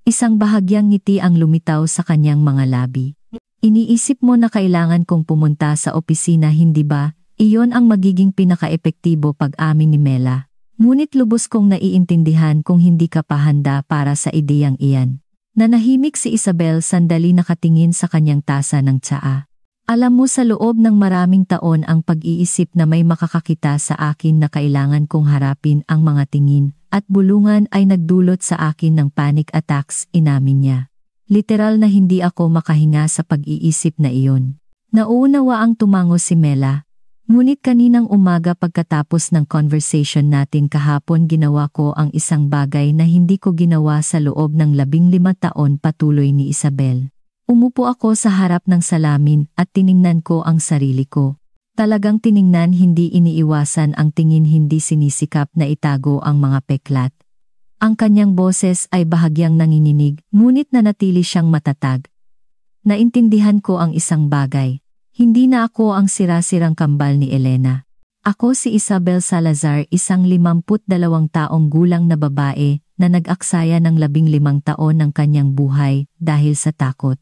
Isang bahagyang ngiti ang lumitaw sa kanyang mga labi. Iniisip mo na kailangan kong pumunta sa opisina hindi ba? Iyon ang magiging pinaka-epektibo pag-amin ni Mela. Ngunit lubos kong naiintindihan kung hindi ka pa handa para sa ideyang iyan. Nanahimik si Isabel sandali nakatingin sa kanyang tasa ng tsaa. Alam mo sa loob ng maraming taon ang pag-iisip na may makakakita sa akin na kailangan kong harapin ang mga tingin at bulungan ay nagdulot sa akin ng panic attacks, inamin niya. Literal na hindi ako makahinga sa pag-iisip na iyon. Nauunawa ang tumango si Mela. Ngunit kaninang umaga pagkatapos ng conversation natin kahapon ginawa ko ang isang bagay na hindi ko ginawa sa loob ng 15 taon patuloy ni Isabel. Umupo ako sa harap ng salamin at tiningnan ko ang sarili ko. Talagang tiningnan hindi iniiwasan ang tingin hindi sinisikap na itago ang mga peklat. Ang kanyang boses ay bahagyang nanginginig ngunit nanatili siyang matatag. Naintindihan ko ang isang bagay. Hindi na ako ang sira-sirang kambal ni Elena. Ako si Isabel Salazar, isang 52 taong gulang na babae na nag-aksaya ng 15 taon ng kanyang buhay dahil sa takot.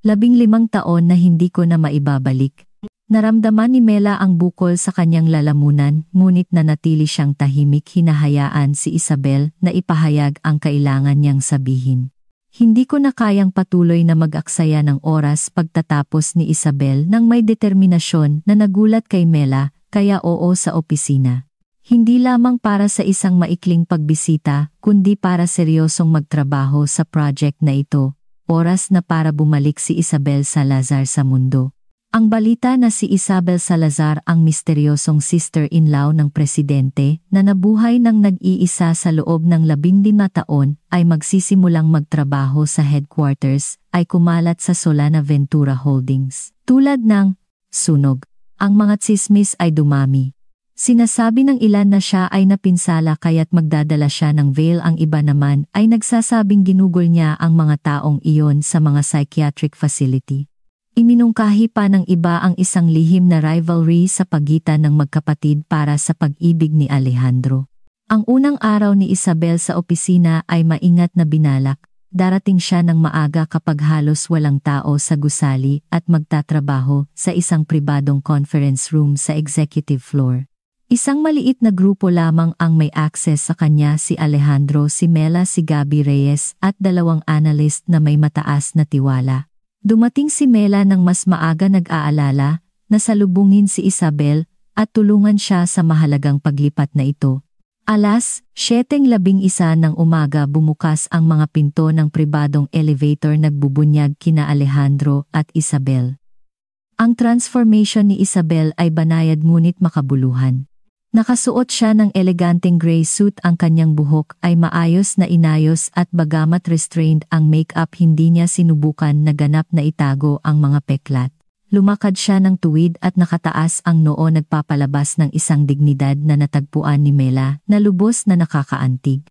15 taon na hindi ko na maibabalik. Naramdaman ni Mela ang bukol sa kanyang lalamunan ngunit nanatili siyang tahimik hinahayaan si Isabel na ipahayag ang kailangan niyang sabihin. Hindi ko na kayang patuloy na mag-aksaya ng oras pagtatapos ni Isabel nang may determinasyon na nagulat kay Mela, kaya oo sa opisina. Hindi lamang para sa isang maikling pagbisita, kundi para seryosong magtrabaho sa project na ito. Oras na para bumalik si Isabel Salazar sa mundo. Ang balita na si Isabel Salazar ang misteryosong sister-in-law ng presidente na nabuhay ng nag-iisa sa loob ng 15 taon ay magsisimulang magtrabaho sa headquarters ay kumalat sa Solana Ventura Holdings. Tulad ng sunog, ang mga tsismis ay dumami. Sinasabi ng ilan na siya ay napinsala kaya't magdadala siya ng veil, ang iba naman ay nagsasabing ginugol niya ang mga taong iyon sa mga psychiatric facility. Iminungkahi pa ng iba ang isang lihim na rivalry sa pagitan ng magkapatid para sa pag-ibig ni Alejandro. Ang unang araw ni Isabel sa opisina ay maingat na binalak. Darating siya ng maaga kapag halos walang tao sa gusali at magtatrabaho sa isang pribadong conference room sa executive floor. Isang maliit na grupo lamang ang may access sa kanya, si Alejandro, si Mela, si Gabby Reyes at 2 analyst na may mataas na tiwala. Dumating si Mela nang mas maaga, nag-aalala na salubungin si Isabel at tulungan siya sa mahalagang paglipat na ito. Alas 7:11 ng umaga bumukas ang mga pinto ng pribadong elevator, nagbubunyag kina Alejandro at Isabel. Ang transformation ni Isabel ay banayad ngunit makabuluhan. Nakasuot siya ng eleganteng gray suit, ang kanyang buhok ay maayos na inayos at bagamat restrained ang makeup hindi niya sinubukan na ganap na itago ang mga peklat. Lumakad siya ng tuwid at nakataas ang noo, nagpapalabas ng isang dignidad na natagpuan ni Mela na lubos na nakakaantig.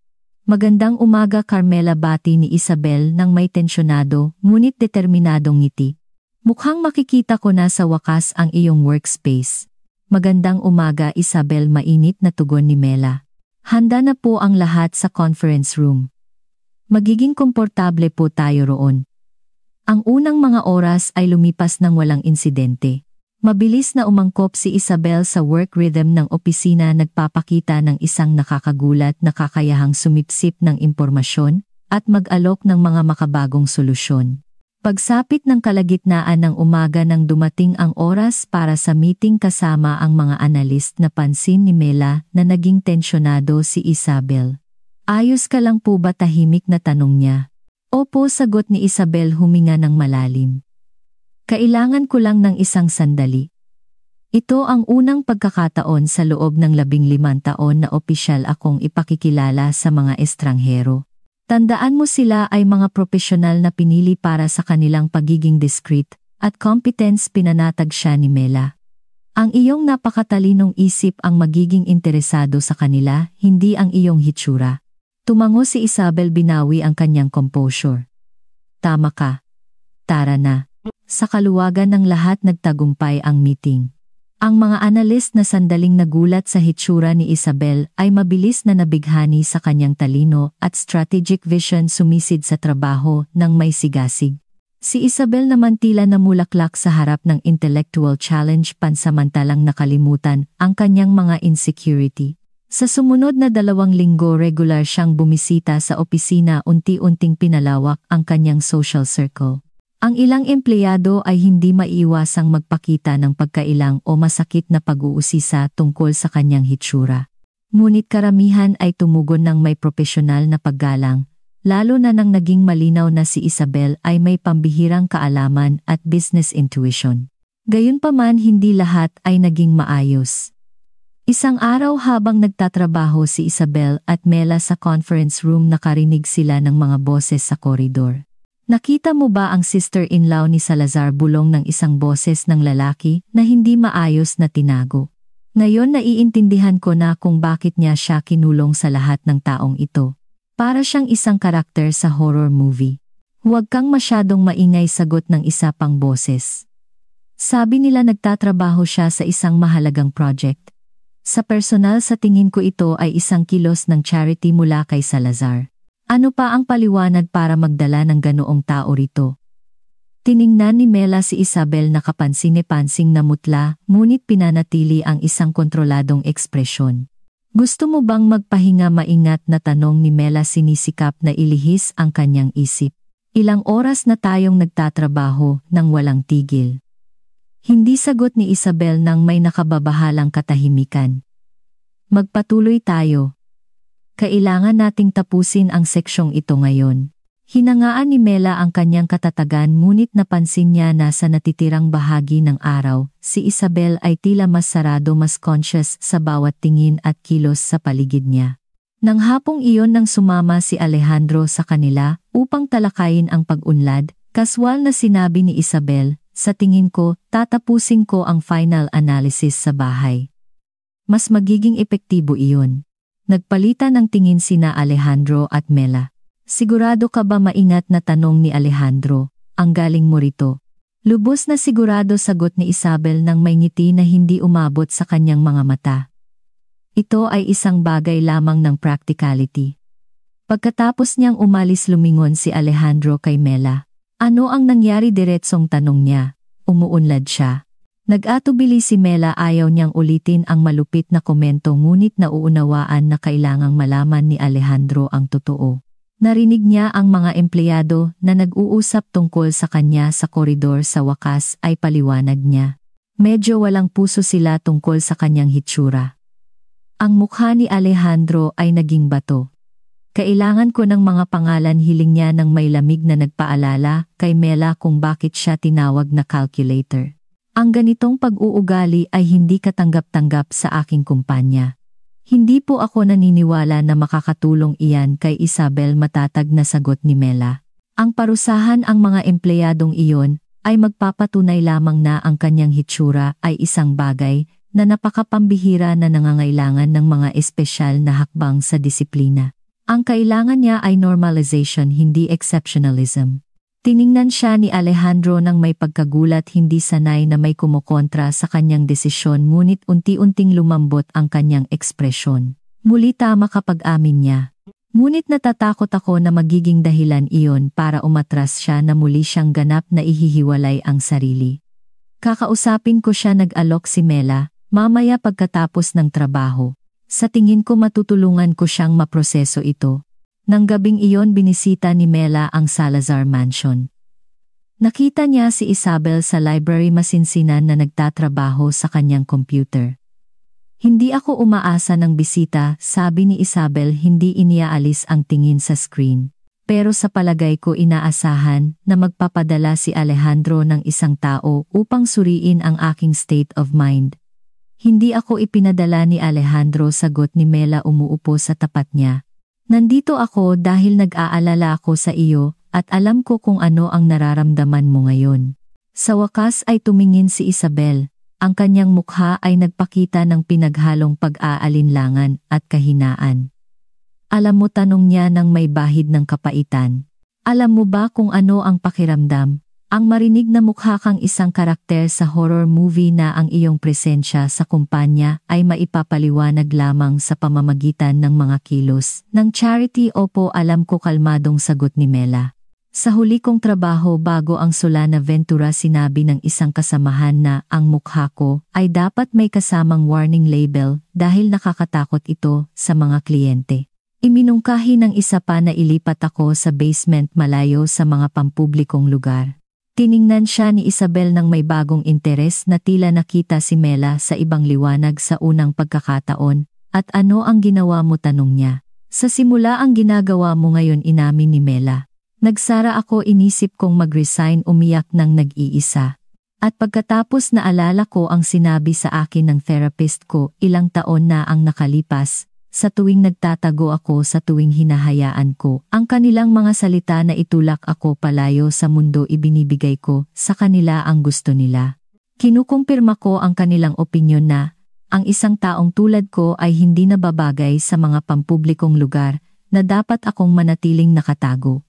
Magandang umaga Carmela, bati ni Isabel nang may tensyonado ngunit determinadong ngiti. Mukhang makikita ko na sa wakas ang iyong workspace. Magandang umaga Isabel, mainit na tugon ni Mela. Handa na po ang lahat sa conference room. Magiging komportable po tayo roon. Ang unang mga oras ay lumipas ng walang insidente. Mabilis na umangkop si Isabel sa work rhythm ng opisina, nagpapakita ng isang nakakagulat na kakayahang sumipsip ng impormasyon at mag-alok ng mga makabagong solusyon. Pagsapit ng kalagitnaan ng umaga nang dumating ang oras para sa meeting kasama ang mga analyst, napansin ni Mela na naging tensyonado si Isabel. Ayos ka lang po ba, tahimik na tanong niya. Opo, sagot ni Isabel, huminga ng malalim. Kailangan ko lang ng isang sandali. Ito ang unang pagkakataon sa loob ng 15 taon na opisyal akong ipakikilala sa mga estranghero. Tandaan mo, sila ay mga profesional na pinili para sa kanilang pagiging discreet at competence, pinanatag siya ni Mela. Ang iyong napakatalinong isip ang magiging interesado sa kanila, hindi ang iyong hitsura. Tumango si Isabel, binawi ang kanyang composure. Tama ka. Tara na. Sa kaluwagan ng lahat nagtagumpay ang meeting. Ang mga analyst na sandaling nagulat sa hitsura ni Isabel ay mabilis na nabighani sa kanyang talino at strategic vision, sumisid sa trabaho ng may sigasig. Si Isabel naman tila namulaklak sa harap ng intellectual challenge, pansamantalang nakalimutan ang kanyang mga insecurity. Sa sumunod na 2 linggo regular siyang bumisita sa opisina, unti-unting pinalawak ang kanyang social circle. Ang ilang empleyado ay hindi maiiwasang magpakita ng pagkailang o masakit na pag-uusisa tungkol sa kanyang hitsura. Ngunit karamihan ay tumugon ng may profesional na paggalang, lalo na nang naging malinaw na si Isabel ay may pambihirang kaalaman at business intuition. Gayunpaman, hindi lahat ay naging maayos. Isang araw habang nagtatrabaho si Isabel at Mela sa conference room, nakarinig sila ng mga boses sa koridor. Nakita mo ba ang sister-in-law ni Salazar? Bulong ng isang boses ng lalaki na hindi maayos na tinago. Ngayon naiintindihan ko na kung bakit niya siya kinulong sa lahat ng taong ito. Para siyang isang karakter sa horror movie. Huwag kang masyadong maingay, sagot ng isa pang boses. Sabi nila nagtatrabaho siya sa isang mahalagang project. Sa personal, sa tingin ko ito ay isang kilos ng charity mula kay Salazar. Ano pa ang paliwanag para magdala ng ganoong tao rito? Tiningnan ni Mela si Isabel na kapansin-pansing namutla, ngunit pinanatili ang isang kontroladong ekspresyon. Gusto mo bang magpahinga? Maingat na tanong ni Mela, sinisikap na ilihis ang kanyang isip. Ilang oras na tayong nagtatrabaho nang walang tigil. Hindi, sagot ni Isabel nang may nakababahalang katahimikan. Magpatuloy tayo. Kailangan nating tapusin ang seksyong ito ngayon. Hinangaan ni Mela ang kanyang katatagan, ngunit napansin niya na sa natitirang bahagi ng araw, si Isabel ay tila mas sarado, mas conscious sa bawat tingin at kilos sa paligid niya. Nang hapong iyon, nang sumama si Alejandro sa kanila upang talakayin ang pag-unlad, kaswal na sinabi ni Isabel, sa tingin ko, tatapusin ko ang final analysis sa bahay. Mas magiging epektibo iyon. Nagpalitan ng tingin sina Alejandro at Mela. Sigurado ka ba? Maingat na tanong ni Alejandro. Ang galing mo rito. Lubos na sigurado, sagot ni Isabel nang may ngiti na hindi umabot sa kanyang mga mata. Ito ay isang bagay lamang ng practicality. Pagkatapos niyang umalis, lumingon si Alejandro kay Mela. Ano ang nangyari? Diretsong tanong niya. Umuunlad siya. Nag-atubili si Mela, ayaw niyang ulitin ang malupit na komento, ngunit nauunawaan na kailangang malaman ni Alejandro ang totoo. Narinig niya ang mga empleyado na nag-uusap tungkol sa kanya sa koridor. Sa wakas ay paliwanag niya. Medyo walang puso sila tungkol sa kanyang hitsura. Ang mukha ni Alejandro ay naging bato. Kailangan ko ng mga pangalan, hiling niya nang may lamig na nagpaalala kay Mela kung bakit siya tinawag na calculator. Ang ganitong pag-uugali ay hindi katanggap-tanggap sa aking kumpanya. Hindi po ako naniniwala na makakatulong iyan kay Isabel, matatag na sagot ni Mela. Ang parusahan ang mga empleyadong iyon ay magpapatunay lamang na ang kanyang hitsura ay isang bagay na napakapambihira na nangangailangan ng mga espesyal na hakbang sa disiplina. Ang kailangan niya ay normalization, hindi exceptionalism. Tiningnan siya ni Alejandro nang may pagkagulat, hindi sanay na may kumukontra sa kanyang desisyon, ngunit unti-unting lumambot ang kanyang ekspresyon. Muli tama kapag amin niya. Ngunit natatakot ako na magiging dahilan iyon para umatras siya, na muli siyang ganap na ihihiwalay ang sarili. Kakausapin ko siya, nag-alok si Mela, mamaya pagkatapos ng trabaho. Sa tingin ko matutulungan ko siyang maproseso ito. Nang gabing iyon, binisita ni Mela ang Salazar Mansion. Nakita niya si Isabel sa library masinsinan na nagtatrabaho sa kanyang computer. Hindi ako umaasa ng bisita, sabi ni Isabel, hindi iniaalis ang tingin sa screen. Pero sa palagay ko inaasahan na magpapadala si Alejandro ng isang tao upang suriin ang aking state of mind. Hindi ako ipinadala ni Alejandro, sagot ni Mela umuupo sa tapat niya. Nandito ako dahil nag-aalala ako sa iyo at alam ko kung ano ang nararamdaman mo ngayon. Sa wakas ay tumingin si Isabel. Ang kanyang mukha ay nagpakita ng pinaghalong pag-aalinlangan at kahinaan. Alam mo, tanong niya nang may bahid ng kapaitan. Alam mo ba kung ano ang pakiramdam? Ang marinig na mukha kang isang karakter sa horror movie na ang iyong presensya sa kumpanya ay maipapaliwanag lamang sa pamamagitan ng mga kilos ng charity. Opo, alam ko, kalmadong sagot ni Mela. Sa huli kong trabaho bago ang Solana Ventura, sinabi ng isang kasamahan na ang mukha ko ay dapat may kasamang warning label dahil nakakatakot ito sa mga kliyente. Iminungkahi ng isa pa na ilipat ako sa basement malayo sa mga pampublikong lugar. Tiningnan siya ni Isabel ng may bagong interes na tila nakita si Mela sa ibang liwanag sa unang pagkakataon. At ano ang ginawa mo, tanong niya. Sa simula ang ginagawa mo ngayon, inamin ni Mela. Nagsara ako, inisip kong mag-resign, umiyak ng nag-iisa. At pagkatapos naalala ko ang sinabi sa akin ng therapist ko, ilang taon na ang nakalipas, sa tuwing nagtatago ako, sa tuwing hinahayaan ko ang kanilang mga salita na itulak ako palayo sa mundo, ibinibigay ko sa kanila ang gusto nila. Kinukumpirma ko ang kanilang opinyon na ang isang taong tulad ko ay hindi nababagay sa mga pampublikong lugar na dapat akong manatiling nakatago.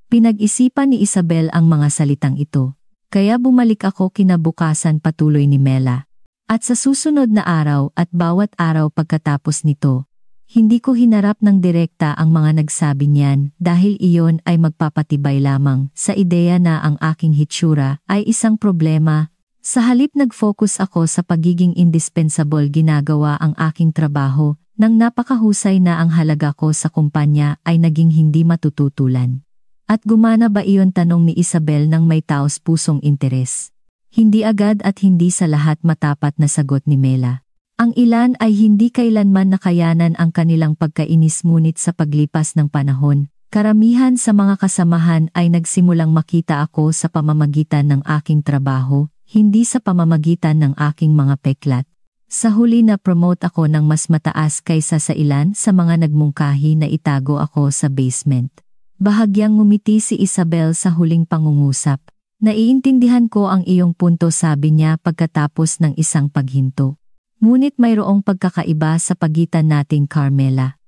Pinag-isipan ni Isabel ang mga salitang ito. Kaya bumalik ako kinabukasan, patuloy ni Mela. At sa susunod na araw at bawat araw pagkatapos nito, hindi ko hinarap ng direkta ang mga nagsabi niyan dahil iyon ay magpapatibay lamang sa ideya na ang aking hitsura ay isang problema. Sa halip nag-focus ako sa pagiging indispensable, ginagawa ang aking trabaho nang napakahusay na ang halaga ko sa kumpanya ay naging hindi matututulan. At gumana ba iyon, tanong ni Isabel nang may taos pusong interes. Hindi agad at hindi sa lahat, matapat na sagot ni Mela. Ang ilan ay hindi kailanman nakayanan ang kanilang pagkainis, ngunit sa paglipas ng panahon, karamihan sa mga kasamahan ay nagsimulang makita ako sa pamamagitan ng aking trabaho, hindi sa pamamagitan ng aking mga peklat. Sa huli na-promote ako ng mas mataas kaysa sa ilan sa mga nagmungkahi na itago ako sa basement. Bahagyang ngumiti si Isabel sa huling pangungusap. Naiintindihan ko ang iyong punto, sabi niya pagkatapos ng isang paghinto. Ngunit mayroong pagkakaiba sa pagitan nating, Carmela.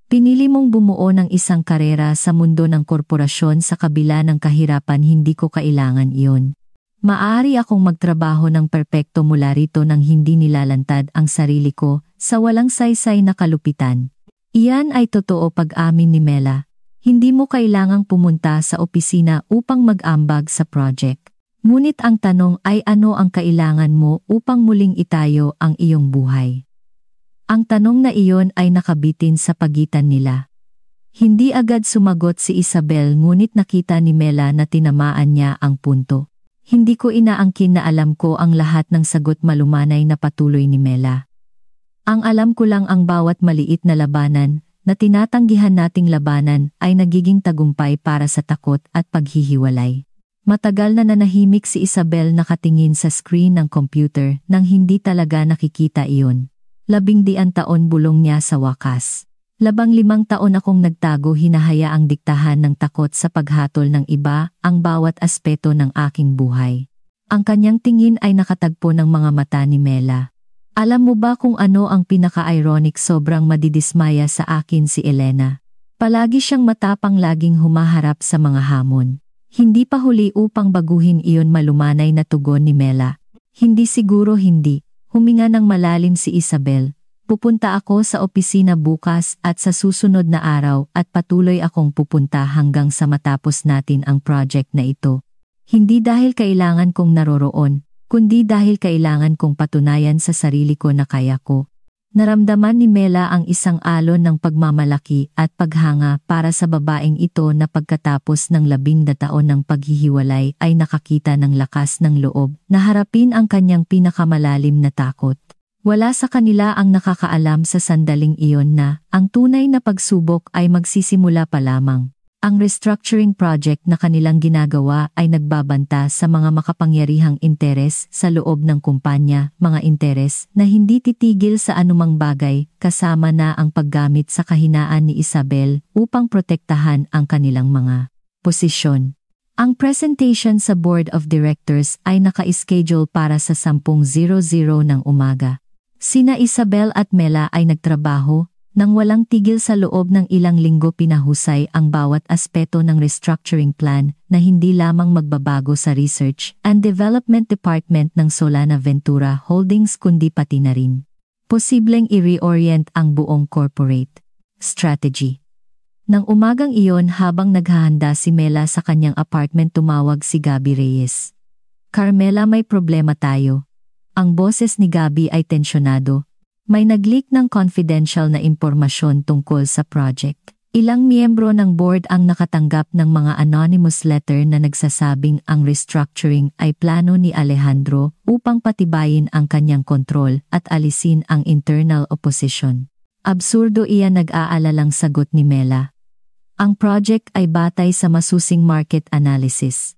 Pinili mong bumuo ng isang karera sa mundo ng korporasyon sa kabila ng kahirapan, hindi ko kailangan iyon. Maaari akong magtrabaho ng perpekto mula rito nang hindi nilalantad ang sarili ko sa walang saysay na kalupitan. Iyan ay totoo, pag-amin ni Mela. Hindi mo kailangang pumunta sa opisina upang mag-ambag sa project. Ngunit ang tanong ay, ano ang kailangan mo upang muling itayo ang iyong buhay? Ang tanong na iyon ay nakabitin sa pagitan nila. Hindi agad sumagot si Isabel, ngunit nakita ni Mela na tinamaan niya ang punto. Hindi ko inaangkin na alam ko ang lahat ng sagot, malumanay na patuloy ni Mela. Ang alam ko lang, ang bawat maliit na labanan na tinatanggihan nating labanan ay nagiging tagumpay para sa takot at paghihiwalay. Matagal na nanahimik si Isabel, nakatingin sa screen ng computer nang hindi talaga nakikita iyon. 12 taon, bulong niya sa wakas. 15 taon akong nagtago, hinahayaang diktahan ng takot sa paghatol ng iba ang bawat aspeto ng aking buhay. Ang kanyang tingin ay nakatagpo ng mga mata ni Mela. Alam mo ba kung ano ang pinaka-ironic? Sobrang madidismaya sa akin si Elena. Palagi siyang matapang, laging humaharap sa mga hamon. Hindi pa huli upang baguhin iyon, malumanay na tugon ni Mela. Hindi siguro, hindi. Huminga ng malalim si Isabel. Pupunta ako sa opisina bukas at sa susunod na araw at patuloy akong pupunta hanggang sa matapos natin ang project na ito. Hindi dahil kailangan kong naroroon, kundi dahil kailangan kong patunayan sa sarili ko na kaya ko. Naramdaman ni Mela ang isang alon ng pagmamalaki at paghanga para sa babaeng ito na pagkatapos ng 12 taon ng paghihiwalay ay nakakita ng lakas ng loob na harapin ang kanyang pinakamalalim na takot. Wala sa kanila ang nakakaalam sa sandaling iyon na ang tunay na pagsubok ay magsisimula pa lamang. Ang restructuring project na kanilang ginagawa ay nagbabanta sa mga makapangyarihang interes sa loob ng kumpanya, mga interes na hindi titigil sa anumang bagay, kasama na ang paggamit sa kahinaan ni Isabel upang protektahan ang kanilang mga posisyon. Ang presentation sa Board of Directors ay naka-schedule para sa 10:00 ng umaga. Sina Isabel at Mela ay nagtrabaho, nang walang tigil sa loob ng ilang linggo pinahusay ang bawat aspeto ng restructuring plan na hindi lamang magbabago sa Research and Development Department ng Solana Ventura Holdings kundi pati na rin posibleng i-reorient ang buong corporate strategy. Nang umagang iyon habang naghahanda si Mela sa kanyang apartment tumawag si Gabby Reyes. "Carmela, may problema tayo." Ang boses ni Gabby ay tensyonado. May nag-leak ng confidential na impormasyon tungkol sa project. Ilang miyembro ng board ang nakatanggap ng mga anonymous letter na nagsasabing ang restructuring ay plano ni Alejandro upang patibayin ang kanyang kontrol at alisin ang internal opposition. Absurdo iyan, nag-aalalang sagot ni Mela. Ang project ay batay sa masusing market analysis.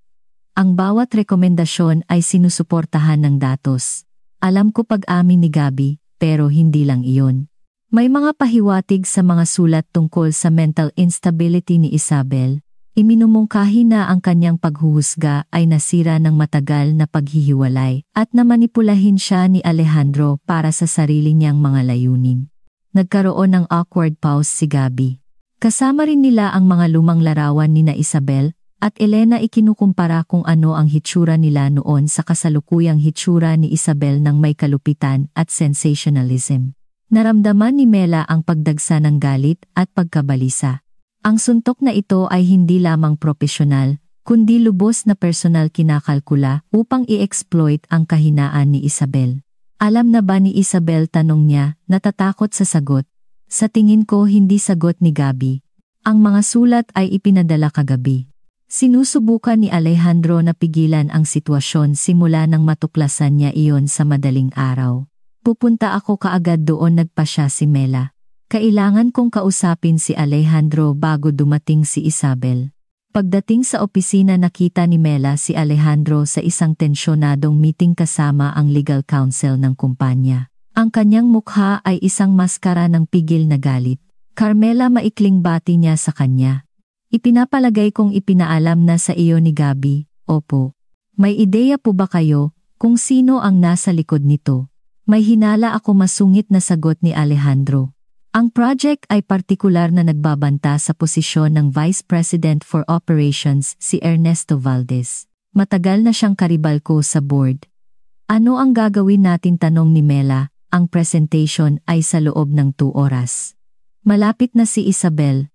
Ang bawat rekomendasyon ay sinusuportahan ng datos. Alam ko, pag-amin ni Gabby. Pero hindi lang iyon. May mga pahiwatig sa mga sulat tungkol sa mental instability ni Isabel. Iminumungkahi na ang kanyang paghuhusga ay nasira ng matagal na paghihiwalay at namanipulahin siya ni Alejandro para sa sarili niyang mga layunin. Nagkaroon ng awkward pause si Gabby. Kasama rin nila ang mga lumang larawan ni na Isabel at Elena. Ikinukumpara kung ano ang hitsura nila noon sa kasalukuyang hitsura ni Isabel ng may kalupitan at sensationalism. Naramdaman ni Mela ang pagdagsa ng galit at pagkabalisa. Ang suntok na ito ay hindi lamang propesyonal, kundi lubos na personal kinakalkula upang i-exploit ang kahinaan ni Isabel. Alam na ba ni Isabel, tanong niya, natatakot sa sagot? Sa tingin ko hindi, sagot ni Gabby. Ang mga sulat ay ipinadala kagabi. Sinusubukan ni Alejandro na pigilan ang sitwasyon simula nang matuklasan niya iyon sa madaling araw. "Pupunta ako kaagad doon," nagpasya si Mela. "Kailangan kong kausapin si Alejandro bago dumating si Isabel." Pagdating sa opisina, nakita ni Mela si Alejandro sa isang tensyonadong meeting kasama ang legal counsel ng kumpanya. Ang kanyang mukha ay isang maskara ng pigil na galit. "Carmela," maikling bati niya sa kanya. "Ipinapalagay kong ipinaalam na sa iyo ni Gabby." "Opo." "May ideya po ba kayo kung sino ang nasa likod nito?" "May hinala ako," masungit na sagot ni Alejandro. Ang project ay partikular na nagbabanta sa posisyon ng Vice President for Operations, si Ernesto Valdez. Matagal na siyang karibal ko sa board. "Ano ang gagawin natin?" tanong ni Mela. Ang presentation ay sa loob ng 2 oras. Malapit na si Isabel.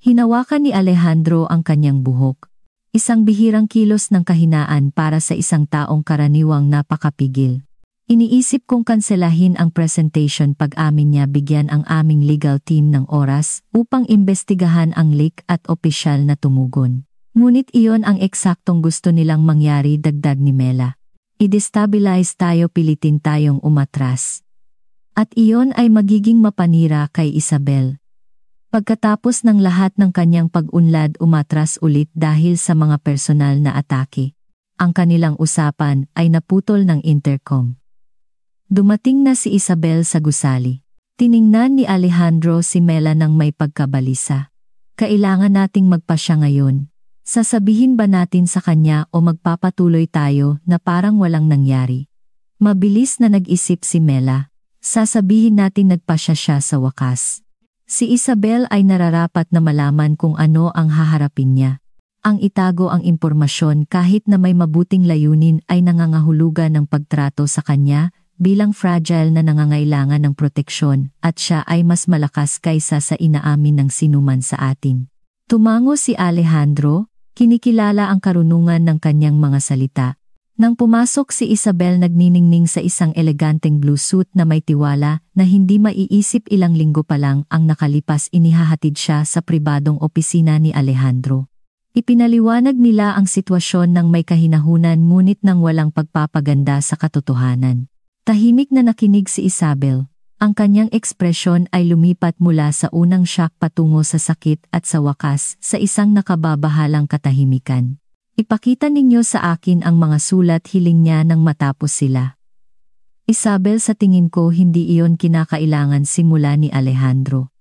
Hinawakan ni Alejandro ang kanyang buhok. Isang bihirang kilos ng kahinaan para sa isang taong karaniwang napakapigil. "Iniisip kong kanselahin ang presentation." Pag-amin niya, bigyan ang aming legal team ng oras upang imbestigahan ang leak at opisyal na tumugon. Ngunit iyon ang eksaktong gusto nilang mangyari, dagdag ni Mela. "I-destabilize tayo, pilitin tayong umatras. At iyon ay magiging mapanira kay Isabel." Pagkatapos ng lahat ng kanyang pag-unlad, umatras ulit dahil sa mga personal na atake. Ang kanilang usapan ay naputol ng intercom. Dumating na si Isabel sa gusali. Tiningnan ni Alejandro si Mela ng may pagkabalisa. "Kailangan nating magpasya ngayon. Sasabihin ba natin sa kanya o magpapatuloy tayo na parang walang nangyari?" Mabilis na nag-isip si Mela. Sasabihin natin nagpasya siya sa wakas. Si Isabel ay nararapat na malaman kung ano ang haharapin niya. Ang itago ang impormasyon kahit na may mabuting layunin ay nangangahulugan ng pagtrato sa kanya bilang fragile na nangangailangan ng proteksyon at siya ay mas malakas kaysa sa inaamin ng sinuman sa atin. Tumango si Alejandro, kinikilala ang karunungan ng kanyang mga salita. Nang pumasok si Isabel nagniningning sa isang eleganteng blue suit na may tiwala na hindi maiisip ilang linggo pa lang ang nakalipas inihahatid siya sa pribadong opisina ni Alejandro. Ipinaliwanag nila ang sitwasyon ng may kahinahunan ngunit nang walang pagpapaganda sa katotohanan. Tahimik na nakinig si Isabel. Ang kanyang ekspresyon ay lumipat mula sa unang shock patungo sa sakit at sa wakas sa isang nakababahalang katahimikan. Ipakita ninyo sa akin ang mga sulat hiling niya nang matapos sila. Isabel, sa tingin ko hindi iyon kinakailangan simula ni Alejandro.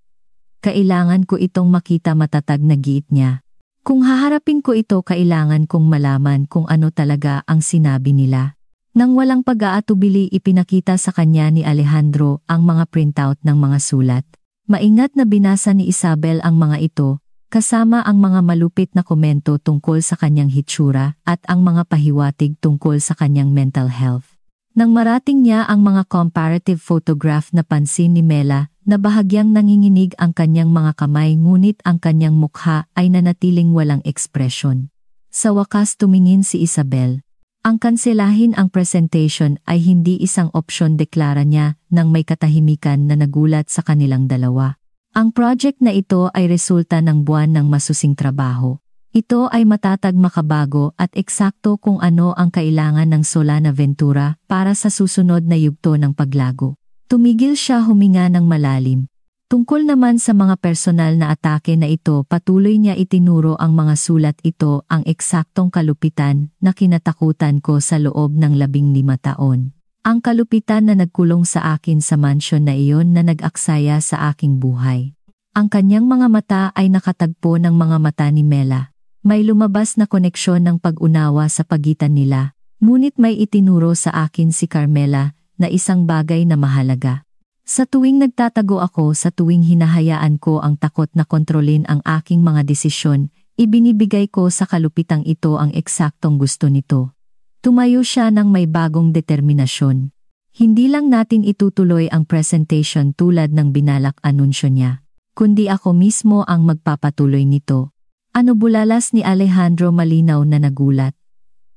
Kailangan ko itong makita, matatag na giit niya. Kung haharapin ko ito kailangan kong malaman kung ano talaga ang sinabi nila. Nang walang pag-aatubili ipinakita sa kanya ni Alejandro ang mga printout ng mga sulat. Maingat na binasa ni Isabel ang mga ito, kasama ang mga malupit na komento tungkol sa kanyang hitsura at ang mga pahiwatig tungkol sa kanyang mental health. Nang marating niya ang mga comparative photograph, napansin ni Mela na bahagyang nanginginig ang kanyang mga kamay ngunit ang kanyang mukha ay nanatiling walang ekspresyon. Sa wakas tumingin si Isabel. Ang kanselahin ang presentation ay hindi isang opsyon, deklara niya nang may katahimikan na nagulat sa kanilang dalawa. Ang project na ito ay resulta ng buwan ng masusing trabaho. Ito ay matatag, makabago at eksakto kung ano ang kailangan ng Solana Ventura para sa susunod na yugto ng paglago. Tumigil siya, huminga ng malalim. Tungkol naman sa mga personal na atake na ito, patuloy niya itinuro ang mga sulat ito ang eksaktong kalupitan na kinatakutan ko sa loob ng 15 taon. Ang kalupitan na nagkulong sa akin sa mansyon na iyon na nag-aksaya sa aking buhay. Ang kanyang mga mata ay nakatagpo ng mga mata ni Mela. May lumabas na koneksyon ng pag-unawa sa pagitan nila, ngunit may itinuro sa akin si Carmela na isang bagay na mahalaga. Sa tuwing nagtatago ako, sa tuwing hinahayaan ko ang takot na kontrolin ang aking mga desisyon, ibinibigay ko sa kalupitang ito ang eksaktong gusto nito. Tumayo siya ng may bagong determinasyon. Hindi lang natin itutuloy ang presentation tulad ng binalak anunsyo niya, kundi ako mismo ang magpapatuloy nito. Ano, bulalas ni Alejandro, malinaw na nagulat.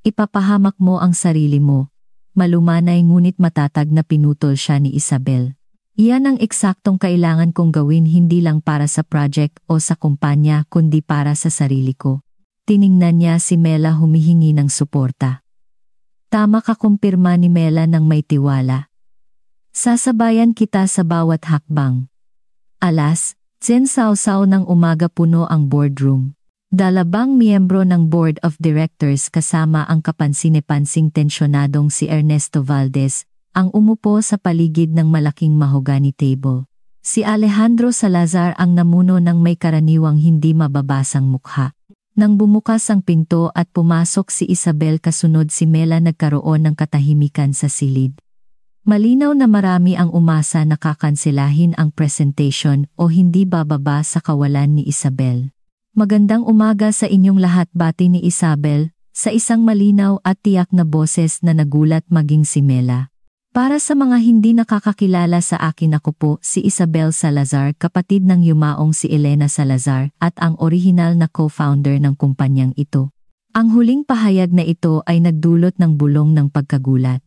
Ipapahamak mo ang sarili mo. Malumanay ngunit matatag na pinutol siya ni Isabel. Iyan ang eksaktong kailangan kong gawin, hindi lang para sa project o sa kumpanya kundi para sa sarili ko. Tiningnan niya si Mela, humihingi ng suporta. Tama ka, kumpirma ni Mela ng may tiwala. Sasabayan kita sa bawat hakbang. Alas, 10:00 ng umaga, puno ang boardroom. Dalabang miyembro ng Board of Directors kasama ang kapansin-pansing tensyonadong si Ernesto Valdez ang umupo sa paligid ng malaking mahogany table. Si Alejandro Salazar ang namuno ng may karaniwang hindi mababasang mukha. Nang bumukas ang pinto at pumasok si Isabel kasunod si Mela, nagkaroon ng katahimikan sa silid. Malinaw na marami ang umasa na kakanselahin ang presentation o hindi bababa sa kawalan ni Isabel. Magandang umaga sa inyong lahat, bati ni Isabel, sa isang malinaw at tiyak na boses na nagulat maging si Mela. Para sa mga hindi nakakakilala sa akin, ako po si Isabel Salazar, kapatid ng yumaong si Elena Salazar at ang orihinal na co-founder ng kumpanyang ito. Ang huling pahayag na ito ay nagdulot ng bulong ng pagkagulat.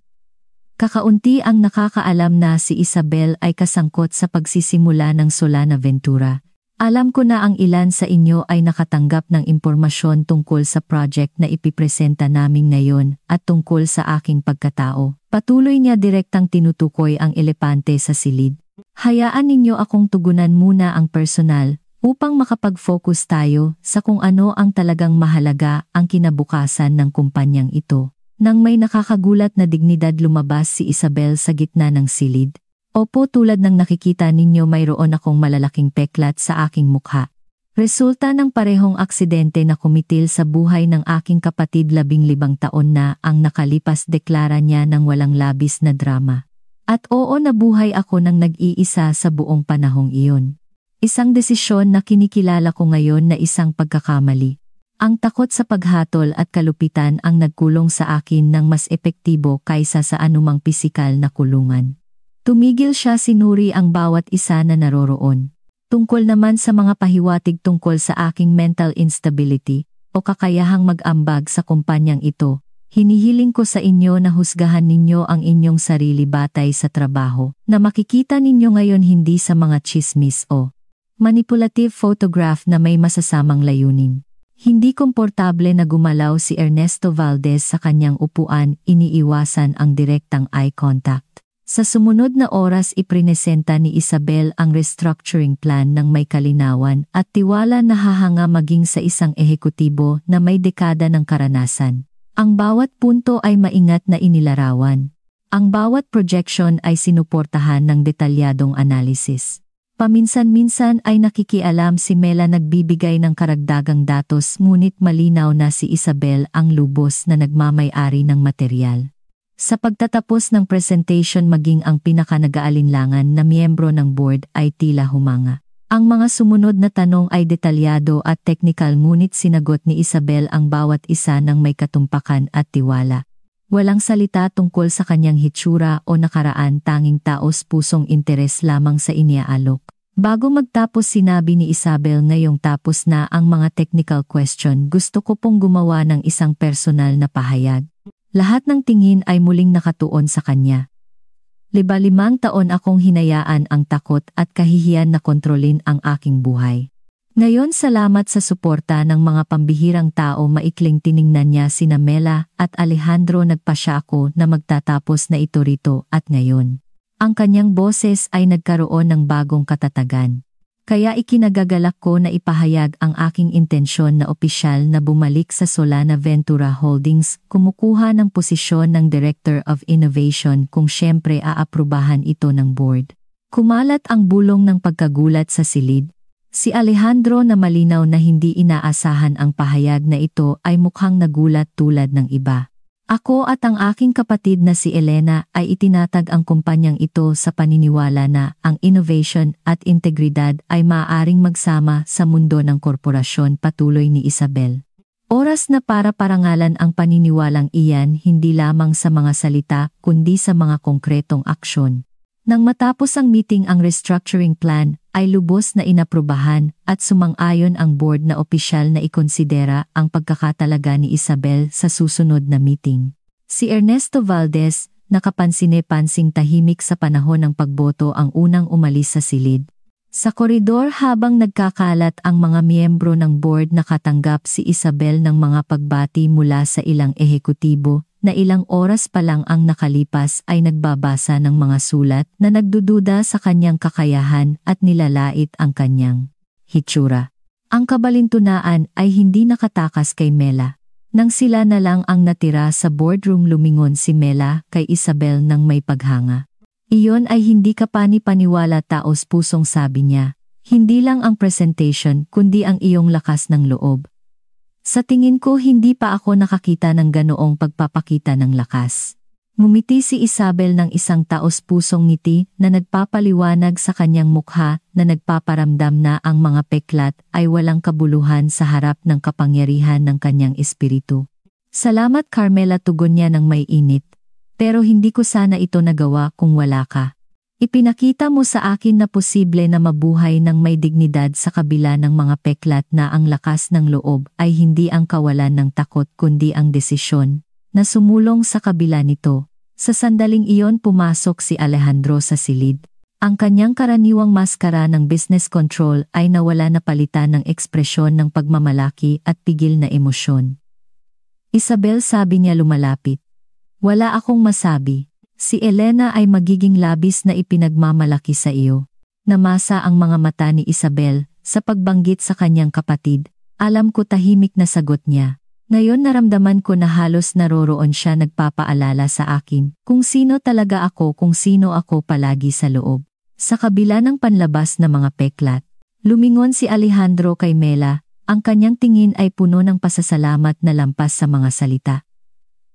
Kakaunti ang nakakaalam na si Isabel ay kasangkot sa pagsisimula ng Solana Ventura. Alam ko na ang ilan sa inyo ay nakatanggap ng impormasyon tungkol sa project na ipipresenta namin ngayon at tungkol sa aking pagkatao. Patuloy niya direktang tinutukoy ang elepante sa silid. Hayaan ninyo akong tugunan muna ang personal upang makapag-focus tayo sa kung ano ang talagang mahalaga, ang kinabukasan ng kumpanyang ito. Nang may nakakagulat na dignidad, lumabas si Isabel sa gitna ng silid. Opo, tulad ng nakikita ninyo, mayroon akong malalaking peklat sa aking mukha. Resulta ng parehong aksidente na kumitil sa buhay ng aking kapatid 15 taon na ang nakalipas, deklara niya ng walang labis na drama. At oo, nabuhay ako ng nag-iisa sa buong panahong iyon. Isang desisyon na kinikilala ko ngayon na isang pagkakamali. Ang takot sa paghatol at kalupitan ang nagkulong sa akin ng mas epektibo kaysa sa anumang pisikal na kulungan. Tumigil siya, sinuri ang bawat isa na naroroon. Tungkol naman sa mga pahiwatig tungkol sa aking mental instability o kakayahang mag-ambag sa kumpanyang ito, Hinihiling ko sa inyo na husgahan ninyo ang inyong sarili batay sa trabaho na makikita ninyo ngayon, hindi sa mga chismis o manipulative photograph na may masasamang layunin. Hindi komportable na gumalaw si Ernesto Valdez sa kanyang upuan, iniiwasan ang direktang eye contact. Sa sumunod na oras iprinesenta ni Isabel ang restructuring plan ng may kalinawan at tiwala na hahanga maging sa isang ehekutibo na may dekada ng karanasan. Ang bawat punto ay maingat na inilarawan. Ang bawat projection ay sinuportahan ng detalyadong analysis. Paminsan-minsan ay nakikialam si Mela, nagbibigay ng karagdagang datos, ngunit malinaw na si Isabel ang lubos na nagmamay-ari ng materyal. Sa pagtatapos ng presentation, maging ang pinaka-nag-aalinlangan na miyembro ng board ay tila humanga. Ang mga sumunod na tanong ay detalyado at technical, ngunit sinagot ni Isabel ang bawat isa ng may katumpakan at tiwala. Walang salita tungkol sa kanyang hitsura o nakaraan, tanging taos-pusong interes lamang sa iniaalok. Bago magtapos sinabi ni Isabel, ngayong tapos na ang mga technical question, gusto ko pong gumawa ng isang personal na pahayag. Lahat ng tingin ay muling nakatuon sa kanya. 5 taon akong hinayaan ang takot at kahihiyan na kontrolin ang aking buhay. Ngayon, salamat sa suporta ng mga pambihirang tao, maikling tiningnan niya sina Mela at Alejandro, nagpasya ako na magtatapos na ito rito at ngayon. Ang kanyang boses ay nagkaroon ng bagong katatagan. Kaya ikinagagalak ko na ipahayag ang aking intensyon na opisyal na bumalik sa Solana Ventura Holdings, kumukuha ng posisyon ng Director of Innovation kung siyempre aaprubahan ito ng board. Kumalat ang bulong ng pagkagulat sa silid. Si Alejandro, na malinaw na hindi inaasahan ang pahayag na ito, ay mukhang nagulat tulad ng iba. Ako at ang aking kapatid na si Elena ay itinatag ang kumpanyang ito sa paniniwala na ang innovation at integridad ay maaaring magsama sa mundo ng korporasyon, patuloy ni Isabel. Oras na para parangalan ang paniniwalang iyan, hindi lamang sa mga salita kundi sa mga konkretong aksyon. Nang matapos ang meeting, ang restructuring plan ay lubos na inaprubahan at sumang-ayon ang board na opisyal na ikonsidera ang pagkakatalaga ni Isabel sa susunod na meeting. Si Ernesto Valdez, nakapansine-pansing tahimik sa panahon ng pagboto, ang unang umalis sa silid. Sa koridor habang nagkakalat ang mga miyembro ng board, nakatanggap si Isabel ng mga pagbati mula sa ilang ehekutibo na ilang oras pa lang ang nakalipas ay nagbabasa ng mga sulat na nagdududa sa kanyang kakayahan at nilalait ang kanyang hitsura. Ang kabalintunaan ay hindi nakatakas kay Mela. Nang sila na lang ang natira sa boardroom, lumingon si Mela kay Isabel nang may paghanga. Iyon ay hindi ka pani-paniwala, taos-pusong sabi niya. Hindi lang ang presentation kundi ang iyong lakas ng loob. Sa tingin ko, hindi pa ako nakakita ng ganoong pagpapakita ng lakas. Ngumiti si Isabel ng isang taos-pusong ngiti na nagpapaliwanag sa kanyang mukha, na nagpaparamdam na ang mga peklat ay walang kabuluhan sa harap ng kapangyarihan ng kanyang espiritu. Salamat Carmela, tugon niya ng may init. Pero hindi ko sana ito nagawa kung wala ka. Ipinakita mo sa akin na posible na mabuhay ng may dignidad sa kabila ng mga peklat, na ang lakas ng loob ay hindi ang kawalan ng takot kundi ang desisyon na sumulong sa kabila nito. Sa sandaling iyon, pumasok si Alejandro sa silid. Ang kanyang karaniwang maskara ng business control ay nawala, na palitan ng ekspresyon ng pagmamalaki at pigil na emosyon. Isabel, sabi niya lumalapit. Wala akong masabi. Si Elena ay magiging labis na ipinagmamalaki sa iyo. Namasa ang mga mata ni Isabel sa pagbanggit sa kanyang kapatid. Alam ko, tahimik na sagot niya. Ngayon naramdaman ko na halos naroroon siya, nagpapaalala sa akin kung sino talaga ako, kung sino ako palagi sa loob. Sa kabila ng panlabas na mga peklat, lumingon si Alejandro kay Mela. Ang kanyang tingin ay puno ng pasasalamat na lampas sa mga salita.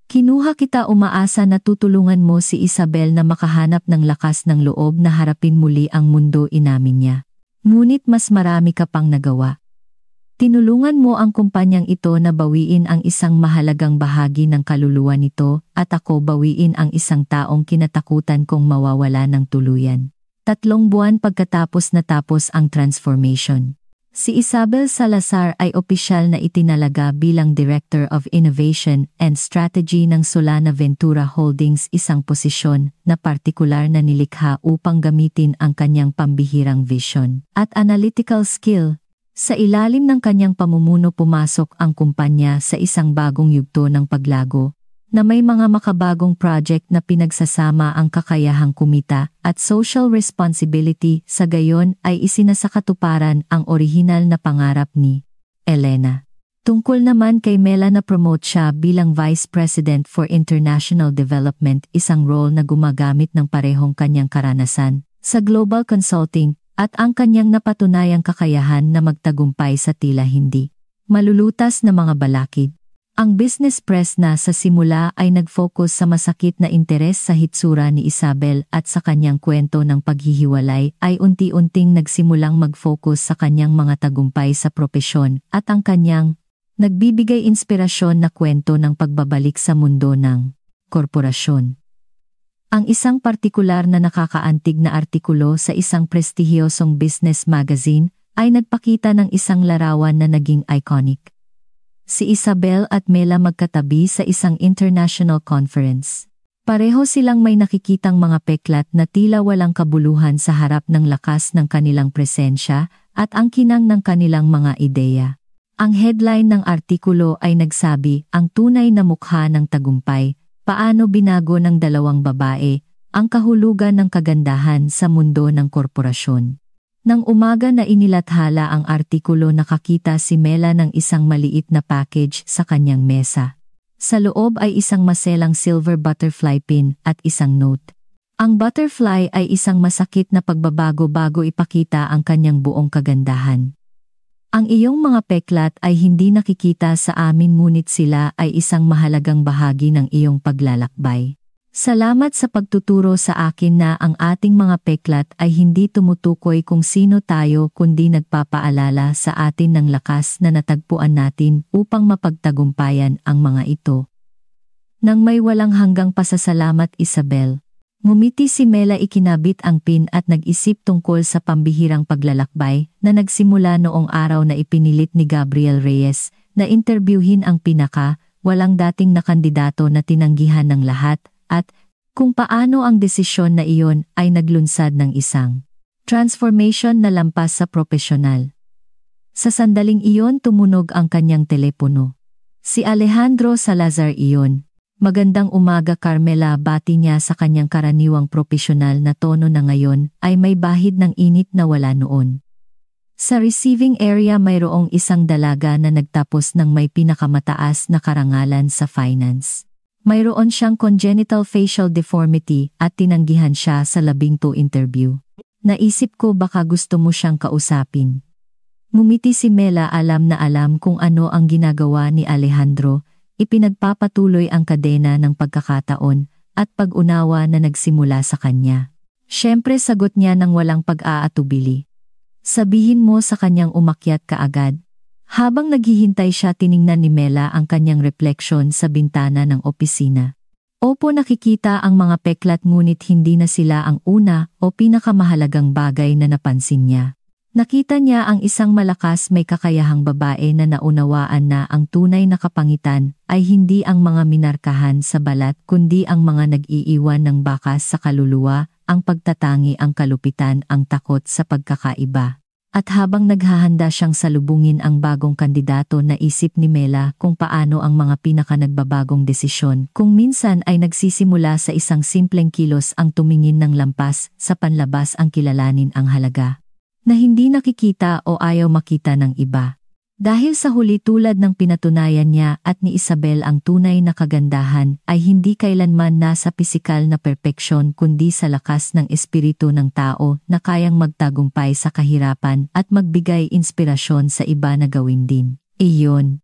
Kinuha kita, umaasa na tutulungan mo si Isabel na makahanap ng lakas ng loob na harapin muli ang mundo, inamin niya. Ngunit mas marami ka pang nagawa. Tinulungan mo ang kumpanyang ito na bawiin ang isang mahalagang bahagi ng kaluluwa nito, at ako bawiin ang isang taong kinatakutan kong mawawala ng tuluyan. 3 buwan pagkatapos natapos ang transformation. Si Isabel Salazar ay opisyal na itinalaga bilang Director of Innovation and Strategy ng Solana Ventura Holdings, isang posisyon na partikular na nilikha upang gamitin ang kanyang pambihirang vision at analytical skill. Sa ilalim ng kanyang pamumuno pumasok ang kumpanya sa isang bagong yugto ng paglago, na may mga makabagong project na pinagsasama ang kakayahang kumita at social responsibility, sa gayon ay isinasakatuparan ang orihinal na pangarap ni Elena. Tungkol naman kay Mela, na promote siya bilang Vice President for International Development, isang role na gumagamit ng parehong kanyang karanasan sa global consulting at ang kanyang napatunayang kakayahan na magtagumpay sa tila hindi malulutas na mga balakid. Ang business press na sa simula ay nag-focus sa masakit na interes sa hitsura ni Isabel at sa kanyang kwento ng paghihiwalay, ay unti-unting nagsimulang mag-focus sa kanyang mga tagumpay sa propesyon at ang kanyang nagbibigay inspirasyon na kwento ng pagbabalik sa mundo ng korporasyon. Ang isang partikular na nakakaantig na artikulo sa isang prestihiyosong business magazine ay nagpakita ng isang larawan na naging iconic. Si Isabel at Mela magkatabi sa isang international conference. Pareho silang may nakikitang mga peklat na tila walang kabuluhan sa harap ng lakas ng kanilang presensya at ang kinang ng kanilang mga ideya. Ang headline ng artikulo ay nagsabi, "Ang tunay na mukha ng tagumpay, paano binago ng dalawang babae ang kahulugan ng kagandahan sa mundo ng korporasyon." Nang umaga na inilathala ang artikulo, nakakita si Mela ng isang maliit na package sa kanyang mesa. Sa loob ay isang maselang silver butterfly pin at isang note. Ang butterfly ay isang masakit na pagbabago bago ipakita ang kanyang buong kagandahan. "Ang iyong mga peklat ay hindi nakikita sa amin, ngunit sila ay isang mahalagang bahagi ng iyong paglalakbay. Salamat sa pagtuturo sa akin na ang ating mga peklat ay hindi tumutukoy kung sino tayo, kundi nagpapaalala sa atin ng lakas na natagpuan natin upang mapagtagumpayan ang mga ito." Nang may walang hanggang pasasalamat, Isabel, ngumiti si Mela, ikinabit ang pin at nag-isip tungkol sa pambihirang paglalakbay na nagsimula noong araw na ipinilit ni Gabriel Reyes na interbyuhin ang walang dating na kandidato na tinanggihan ng lahat, at kung paano ang desisyon na iyon ay naglunsad ng isang transformation na lampas sa propesyonal. Sa sandaling iyon tumunog ang kanyang telepono. Si Alejandro Salazar iyon. "Magandang umaga, Carmela," bati niya sa kanyang karaniwang propesyonal na tono na ngayon ay may bahid ng init na wala noon. Sa receiving area mayroong isang dalaga na nagtapos ng may pinakamataas na karangalan sa finance. Mayroon siyang congenital facial deformity at tinanggihan siya sa 12 interview. "Naisip ko baka gusto mo siyang kausapin." Ngumiti si Mela, alam na alam kung ano ang ginagawa ni Alejandro. Ipinagpapatuloy ang kadena ng pagkakataon at pag-unawa na nagsimula sa kanya. "Siyempre," sagot niya ng walang pag-aatubili. "Sabihin mo sa kanyang umakyat kaagad." Habang naghihintay siya, tiningnan ni Mela ang kanyang refleksyon sa bintana ng opisina. Opo, nakikita ang mga peklat, ngunit hindi na sila ang una o pinakamahalagang bagay na napansin niya. Nakita niya ang isang malakas, may kakayahang babae na naunawaan na ang tunay na kapangitan ay hindi ang mga minarkahan sa balat, kundi ang mga nag-iiwan ng bakas sa kaluluwa, ang pagtatangi, ang kalupitan, ang takot sa pagkakaiba. At habang naghahanda siyang salubungin ang bagong kandidato, naisip ni Mela kung paano ang mga pinakanagbabagong desisyon kung minsan ay nagsisimula sa isang simpleng kilos, ang tumingin ng lampas sa panlabas, ang kilalanin ang halaga na hindi nakikita o ayaw makita ng iba. Dahil sa huli, tulad ng pinatunayan niya at ni Isabel, ang tunay na kagandahan ay hindi kailanman nasa pisikal na perpeksyon, kundi sa lakas ng espiritu ng tao na kayang magtagumpay sa kahirapan at magbigay inspirasyon sa iba na gawin din iyon.